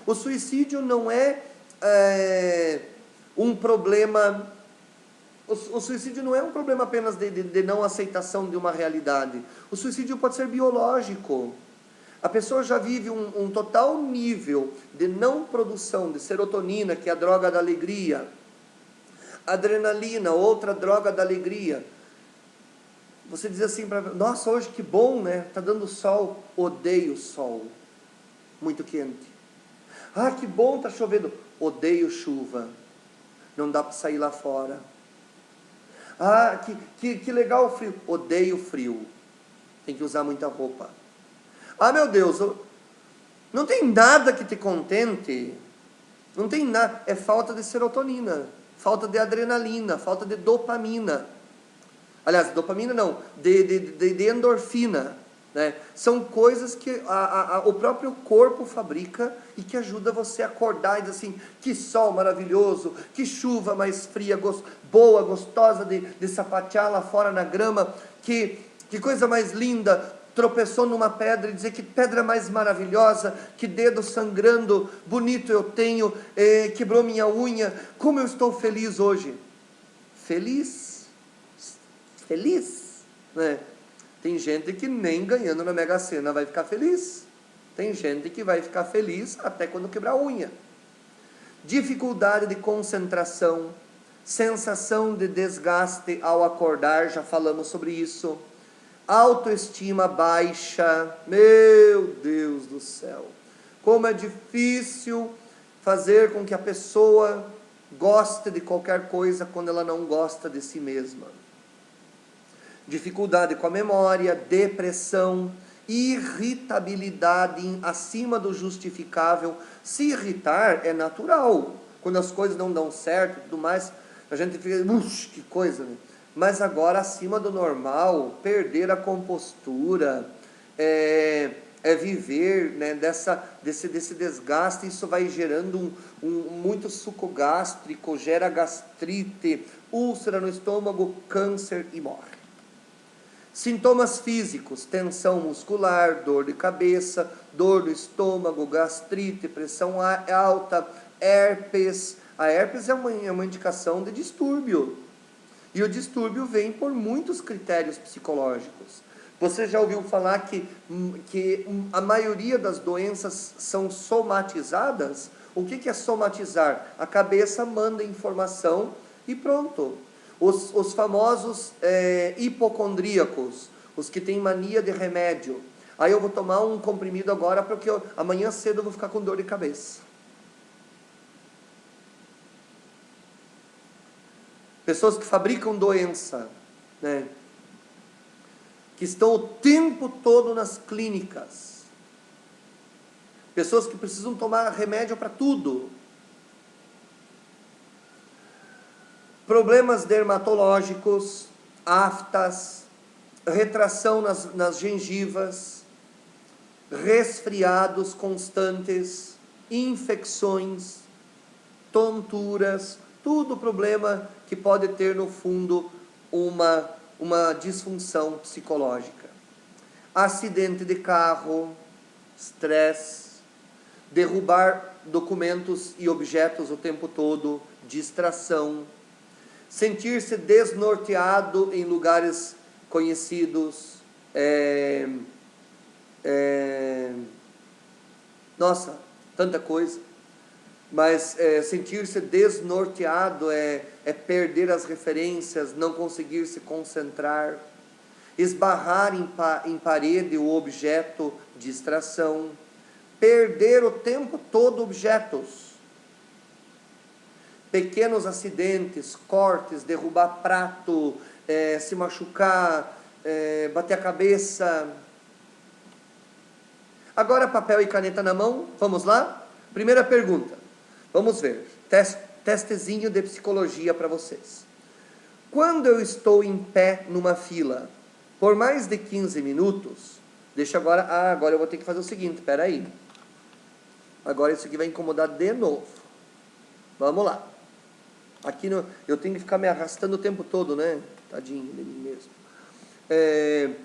Speaker 1: O suicídio não é um problema... O suicídio não é um problema apenas de não aceitação de uma realidade. O suicídio pode ser biológico. A pessoa já vive um total nível de não produção de serotonina, que é a droga da alegria. Adrenalina, outra droga da alegria. Você diz assim, nossa, hoje que bom, né? Está dando sol. Odeio sol. Muito quente. Que bom, está chovendo. Odeio chuva. Não dá para sair lá fora. Que legal o frio. Odeio frio. Tem que usar muita roupa. Meu Deus, não tem nada que te contente. Não tem nada. É falta de serotonina, falta de adrenalina, falta de dopamina. Aliás, dopamina não, de endorfina, né? São coisas que o próprio corpo fabrica e que ajuda você a acordar e dizer assim, que sol maravilhoso, que chuva mais fria, boa, gostosa de sapatear lá fora na grama, que coisa mais linda, tropeçou numa pedra e dizer que pedra mais maravilhosa, que dedo sangrando, bonito eu tenho, quebrou minha unha, como eu estou feliz hoje. feliz. Feliz, né? Tem gente que nem ganhando na Mega Sena vai ficar feliz. Tem gente que vai ficar feliz até quando quebrar a unha. Dificuldade de concentração, sensação de desgaste ao acordar, já falamos sobre isso. Autoestima baixa, meu Deus do céu. Como é difícil fazer com que a pessoa goste de qualquer coisa quando ela não gosta de si mesma. Dificuldade com a memória, depressão, irritabilidade acima do justificável. Se irritar é natural. Quando as coisas não dão certo e tudo mais, a gente fica, que coisa, né? Mas agora, acima do normal, perder a compostura, viver, né, desse desgaste. Isso vai gerando muito suco gástrico, gera gastrite, úlcera no estômago, câncer e morre. Sintomas físicos, tensão muscular, dor de cabeça, dor do estômago, gastrite, pressão alta, herpes. A herpes é uma indicação de distúrbio. E o distúrbio vem por muitos critérios psicológicos. Você já ouviu falar que a maioria das doenças são somatizadas? O que é somatizar? A cabeça manda informação e pronto. Os famosos hipocondríacos, os que têm mania de remédio. Aí eu vou tomar um comprimido agora porque amanhã cedo eu vou ficar com dor de cabeça. Pessoas que fabricam doença, né? Que estão o tempo todo nas clínicas. Pessoas que precisam tomar remédio para tudo. Problemas dermatológicos, aftas, retração nas gengivas, resfriados constantes, infecções, tonturas, tudo problema que pode ter no fundo uma disfunção psicológica. Acidente de carro, estresse, derrubar documentos e objetos o tempo todo, distração, sentir-se desnorteado em lugares conhecidos, nossa, tanta coisa, mas sentir-se desnorteado é perder as referências, não conseguir se concentrar, esbarrar em parede ou objeto, distração, perder o tempo todo objetos, pequenos acidentes, cortes, derrubar prato, se machucar, bater a cabeça. Agora papel e caneta na mão, vamos lá? Primeira pergunta, vamos ver, testezinho de psicologia para vocês. Quando eu estou em pé numa fila, por mais de 15 minutos, agora eu vou ter que fazer o seguinte, espera aí. Agora isso aqui vai incomodar de novo. Vamos lá. Aqui eu tenho que ficar me arrastando o tempo todo, né? Tadinho de mim mesmo.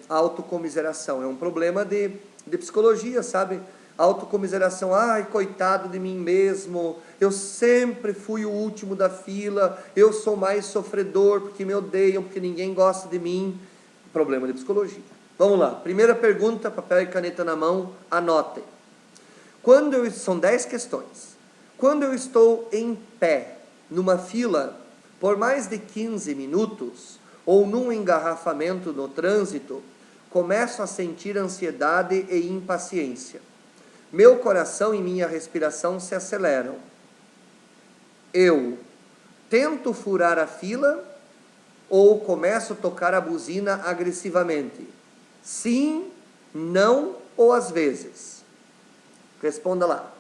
Speaker 1: Autocomiseração é um problema de psicologia, sabe? Autocomiseração, ai, coitado de mim mesmo, eu sempre fui o último da fila, eu sou mais sofredor porque me odeiam, porque ninguém gosta de mim. Problema de psicologia. Vamos lá, primeira pergunta, papel e caneta na mão, anotem. São 10 questões. Quando eu estou em pé, numa fila, por mais de 15 minutos, ou num engarrafamento no trânsito, começo a sentir ansiedade e impaciência. Meu coração e minha respiração se aceleram. Eu tento furar a fila ou começo a tocar a buzina agressivamente? Sim, não ou às vezes? Responda lá.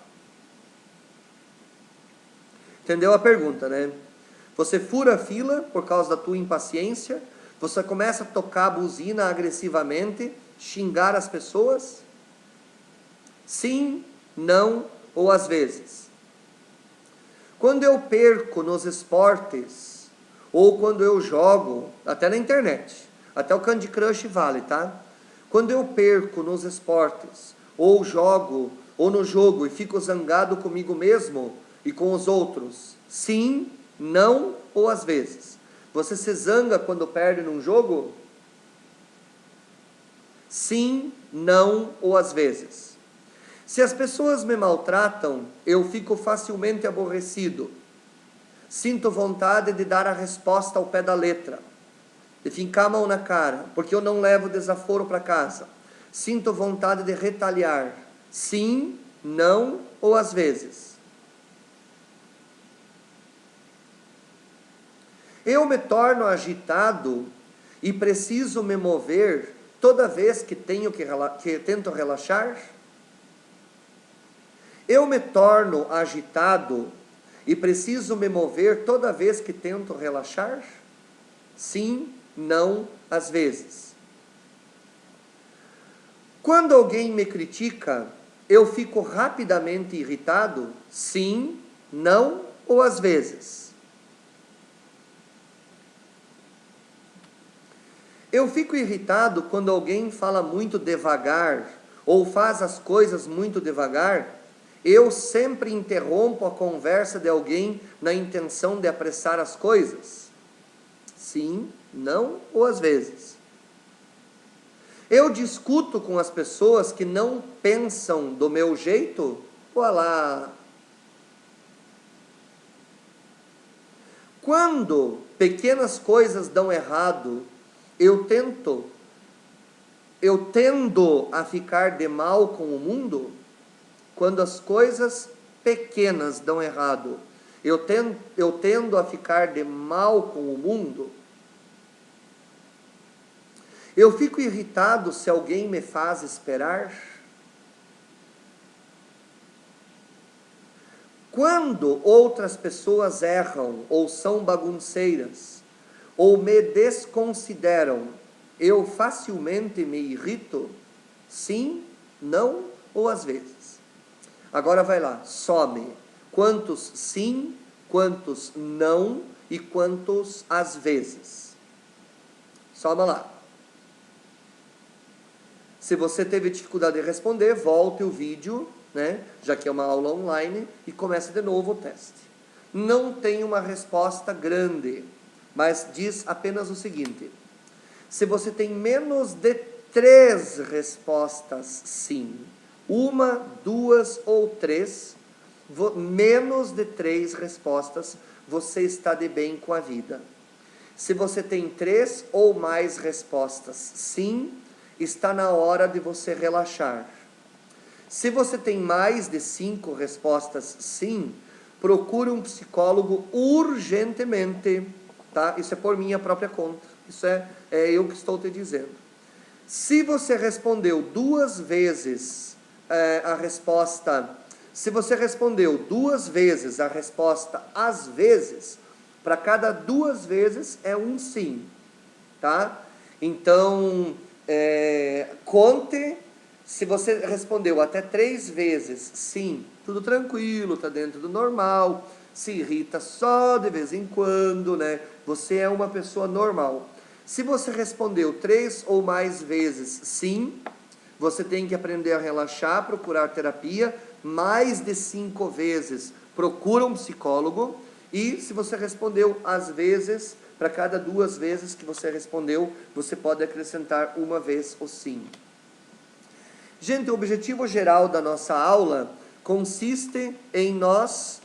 Speaker 1: Entendeu a pergunta, né? Você fura a fila por causa da tua impaciência, você começa a tocar a buzina agressivamente, xingar as pessoas? Sim, não ou às vezes? Quando eu perco nos esportes, ou quando eu jogo, até na internet, até o Candy Crush vale, tá? Quando eu perco nos esportes, ou no jogo e fico zangado comigo mesmo e com os outros, sim, não ou às vezes? Você se zanga quando perde num jogo? Sim, não ou às vezes. Se as pessoas me maltratam, eu fico facilmente aborrecido. Sinto vontade de dar a resposta ao pé da letra, de fincar a mão na cara, porque eu não levo desaforo para casa. Sinto vontade de retaliar. Sim, não ou às vezes. Eu me torno agitado e preciso me mover toda vez que tento relaxar? Eu me torno agitado e preciso me mover toda vez que tento relaxar? Sim, não, às vezes. Quando alguém me critica, eu fico rapidamente irritado? Sim, não ou às vezes. Eu fico irritado quando alguém fala muito devagar ou faz as coisas muito devagar. Eu sempre interrompo a conversa de alguém na intenção de apressar as coisas? Sim, não ou às vezes. Eu discuto com as pessoas que não pensam do meu jeito? Olá. Quando pequenas coisas dão errado, eu tendo a ficar de mal com o mundo? Quando as coisas pequenas dão errado, eu tendo a ficar de mal com o mundo? Eu fico irritado se alguém me faz esperar? Quando outras pessoas erram ou são bagunceiras ou me desconsideram, eu facilmente me irrito? Sim, não ou às vezes. Agora vai lá, some. Quantos sim, quantos não e quantos às vezes? Soma lá. Se você teve dificuldade de responder, volte o vídeo, né? Já que é uma aula online, e comece de novo o teste. Não tem uma resposta grande, mas diz apenas o seguinte: se você tem menos de 3 respostas sim, 1, 2 ou 3, menos de 3 respostas, você está de bem com a vida. Se você tem 3 ou mais respostas sim, está na hora de você relaxar. Se você tem mais de 5 respostas sim, procure um psicólogo urgentemente, tá? Isso é por minha própria conta, isso é eu que estou te dizendo. Se você respondeu 2 vezes a resposta, se você respondeu 2 vezes a resposta às vezes, para cada 2 vezes é um sim, tá? Então, conte. Se você respondeu até 3 vezes sim, tudo tranquilo, está dentro do normal, se irrita só de vez em quando, né? Você é uma pessoa normal. Se você respondeu 3 ou mais vezes sim, você tem que aprender a relaxar, procurar terapia. Mais de 5 vezes, procura um psicólogo. E se você respondeu às vezes, para cada 2 vezes que você respondeu, você pode acrescentar 1 vez o sim. Gente, o objetivo geral da nossa aula consiste em nós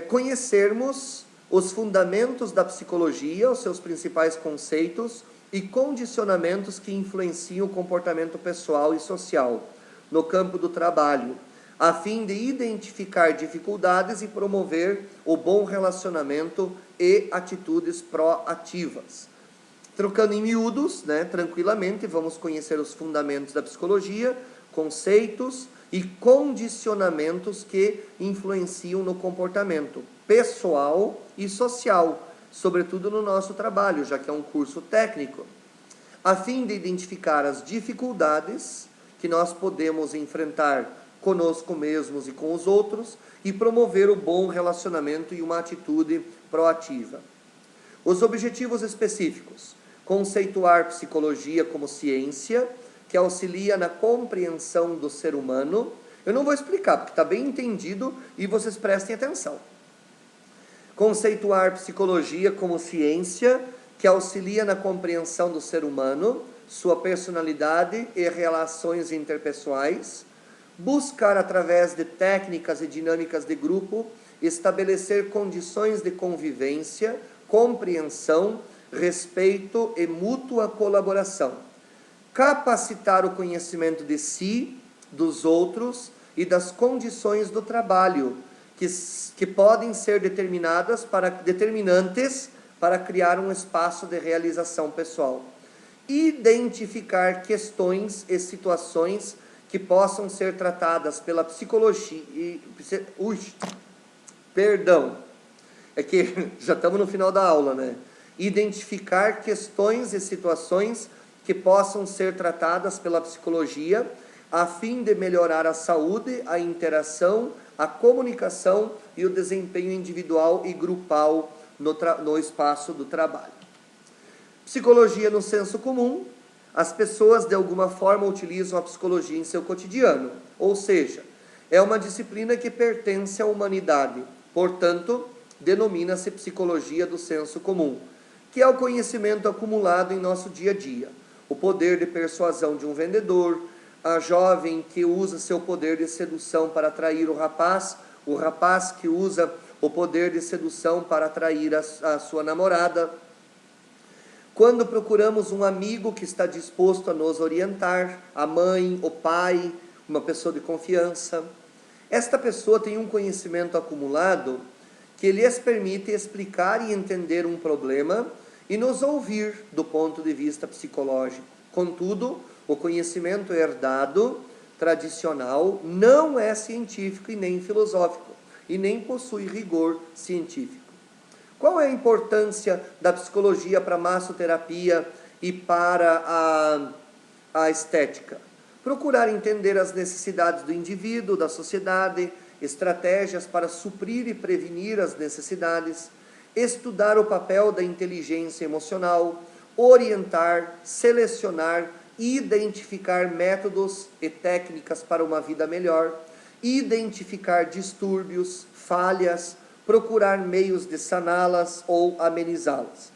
Speaker 1: conhecermos os fundamentos da psicologia, os seus principais conceitos e condicionamentos que influenciam o comportamento pessoal e social no campo do trabalho, a fim de identificar dificuldades e promover o bom relacionamento e atitudes proativas. Trocando em miúdos, né, tranquilamente, vamos conhecer os fundamentos da psicologia, conceitos e condicionamentos que influenciam no comportamento pessoal e social, sobretudo no nosso trabalho, já que é um curso técnico, a fim de identificar as dificuldades que nós podemos enfrentar conosco mesmos e com os outros e promover o bom relacionamento e uma atitude proativa. Os objetivos específicos: conceituar psicologia como ciência, que auxilia na compreensão do ser humano. Eu não vou explicar, porque está bem entendido e vocês prestem atenção. Conceituar psicologia como ciência que auxilia na compreensão do ser humano, sua personalidade e relações interpessoais. Buscar, através de técnicas e dinâmicas de grupo, estabelecer condições de convivência, compreensão, respeito e mútua colaboração. Capacitar o conhecimento de si, dos outros e das condições do trabalho, que podem ser determinantes para criar um espaço de realização pessoal. Identificar questões e situações que possam ser tratadas pela psicologia. É que já estamos no final da aula, né? Identificar questões e situações que possam ser tratadas pela psicologia, a fim de melhorar a saúde, a interação, a comunicação e o desempenho individual e grupal no espaço do trabalho. Psicologia no senso comum. As pessoas de alguma forma utilizam a psicologia em seu cotidiano, ou seja, é uma disciplina que pertence à humanidade, portanto, denomina-se psicologia do senso comum, que é o conhecimento acumulado em nosso dia a dia, o poder de persuasão de um vendedor, a jovem que usa seu poder de sedução para atrair o rapaz que usa o poder de sedução para atrair a sua namorada. Quando procuramos um amigo que está disposto a nos orientar, a mãe, o pai, uma pessoa de confiança, esta pessoa tem um conhecimento acumulado que lhes permite explicar e entender um problema e nos ouvir do ponto de vista psicológico. Contudo, o conhecimento herdado, tradicional, não é científico e nem filosófico, e nem possui rigor científico. Qual é a importância da psicologia para a massoterapia e para a estética? Procurar entender as necessidades do indivíduo, da sociedade, estratégias para suprir e prevenir as necessidades, estudar o papel da inteligência emocional, orientar, selecionar e identificar métodos e técnicas para uma vida melhor, identificar distúrbios, falhas, procurar meios de saná-las ou amenizá-las.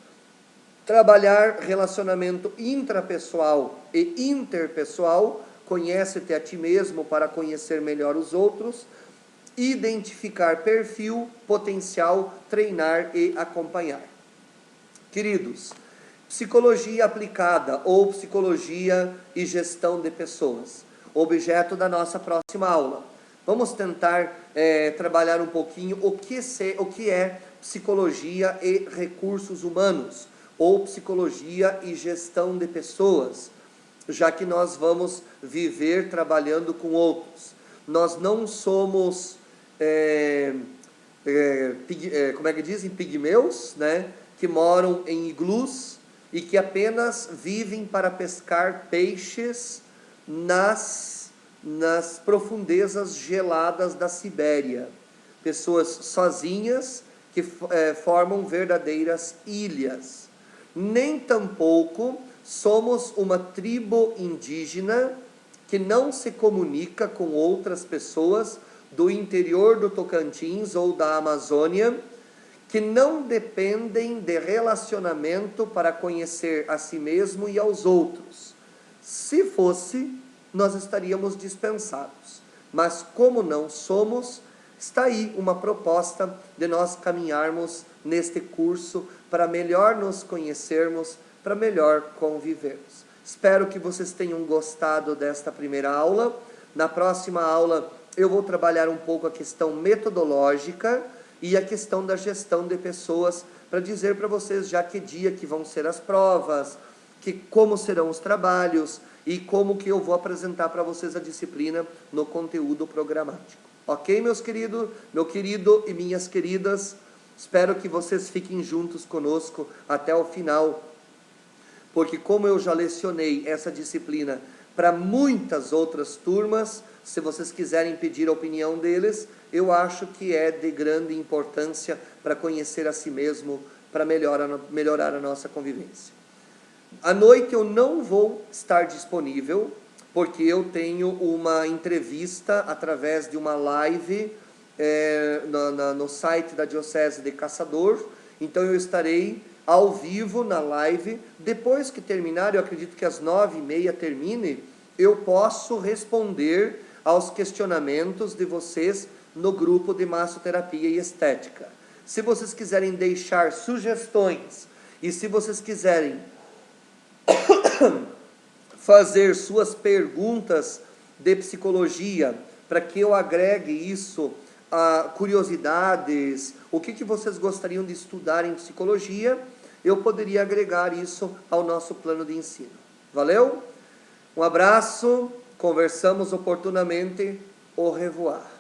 Speaker 1: Trabalhar relacionamento intrapessoal e interpessoal, conhece-te a ti mesmo para conhecer melhor os outros, identificar perfil, potencial, treinar e acompanhar. Queridos, psicologia aplicada ou psicologia e gestão de pessoas, objeto da nossa próxima aula. Vamos tentar trabalhar um pouquinho o que é psicologia e recursos humanos, ou psicologia e gestão de pessoas, já que nós vamos viver trabalhando com outros. Nós não somos, como é que dizem, pigmeus, né? Que moram em iglus e que apenas vivem para pescar peixes nas profundezas geladas da Sibéria. Pessoas sozinhas que formam verdadeiras ilhas. Nem tampouco somos uma tribo indígena que não se comunica com outras pessoas do interior do Tocantins ou da Amazônia, que não dependem de relacionamento para conhecer a si mesmo e aos outros. Se fosse, nós estaríamos dispensados. Mas como não somos, está aí uma proposta de nós caminharmos neste curso para melhor nos conhecermos, para melhor convivermos. Espero que vocês tenham gostado desta primeira aula. Na próxima aula eu vou trabalhar um pouco a questão metodológica e a questão da gestão de pessoas, para dizer para vocês já que dia que vão ser as provas, como serão os trabalhos e como que eu vou apresentar para vocês a disciplina no conteúdo programático. Ok, meu querido e minhas queridas? Espero que vocês fiquem juntos conosco até o final, porque como eu já lecionei essa disciplina para muitas outras turmas, se vocês quiserem pedir a opinião deles, eu acho que é de grande importância para conhecer a si mesmo, para melhorar a nossa convivência. À noite eu não vou estar disponível, porque eu tenho uma entrevista através de uma live no site da Diocese de Caçador. Então eu estarei ao vivo na live. Depois que terminar, eu acredito que às 9h30 termine, eu posso responder aos questionamentos de vocês no grupo de massoterapia e estética. Se vocês quiserem deixar sugestões e se vocês quiserem fazer suas perguntas de psicologia, para que eu agregue isso a curiosidades, o que vocês gostariam de estudar em psicologia, eu poderia agregar isso ao nosso plano de ensino. Valeu? Um abraço, conversamos oportunamente, au revoir.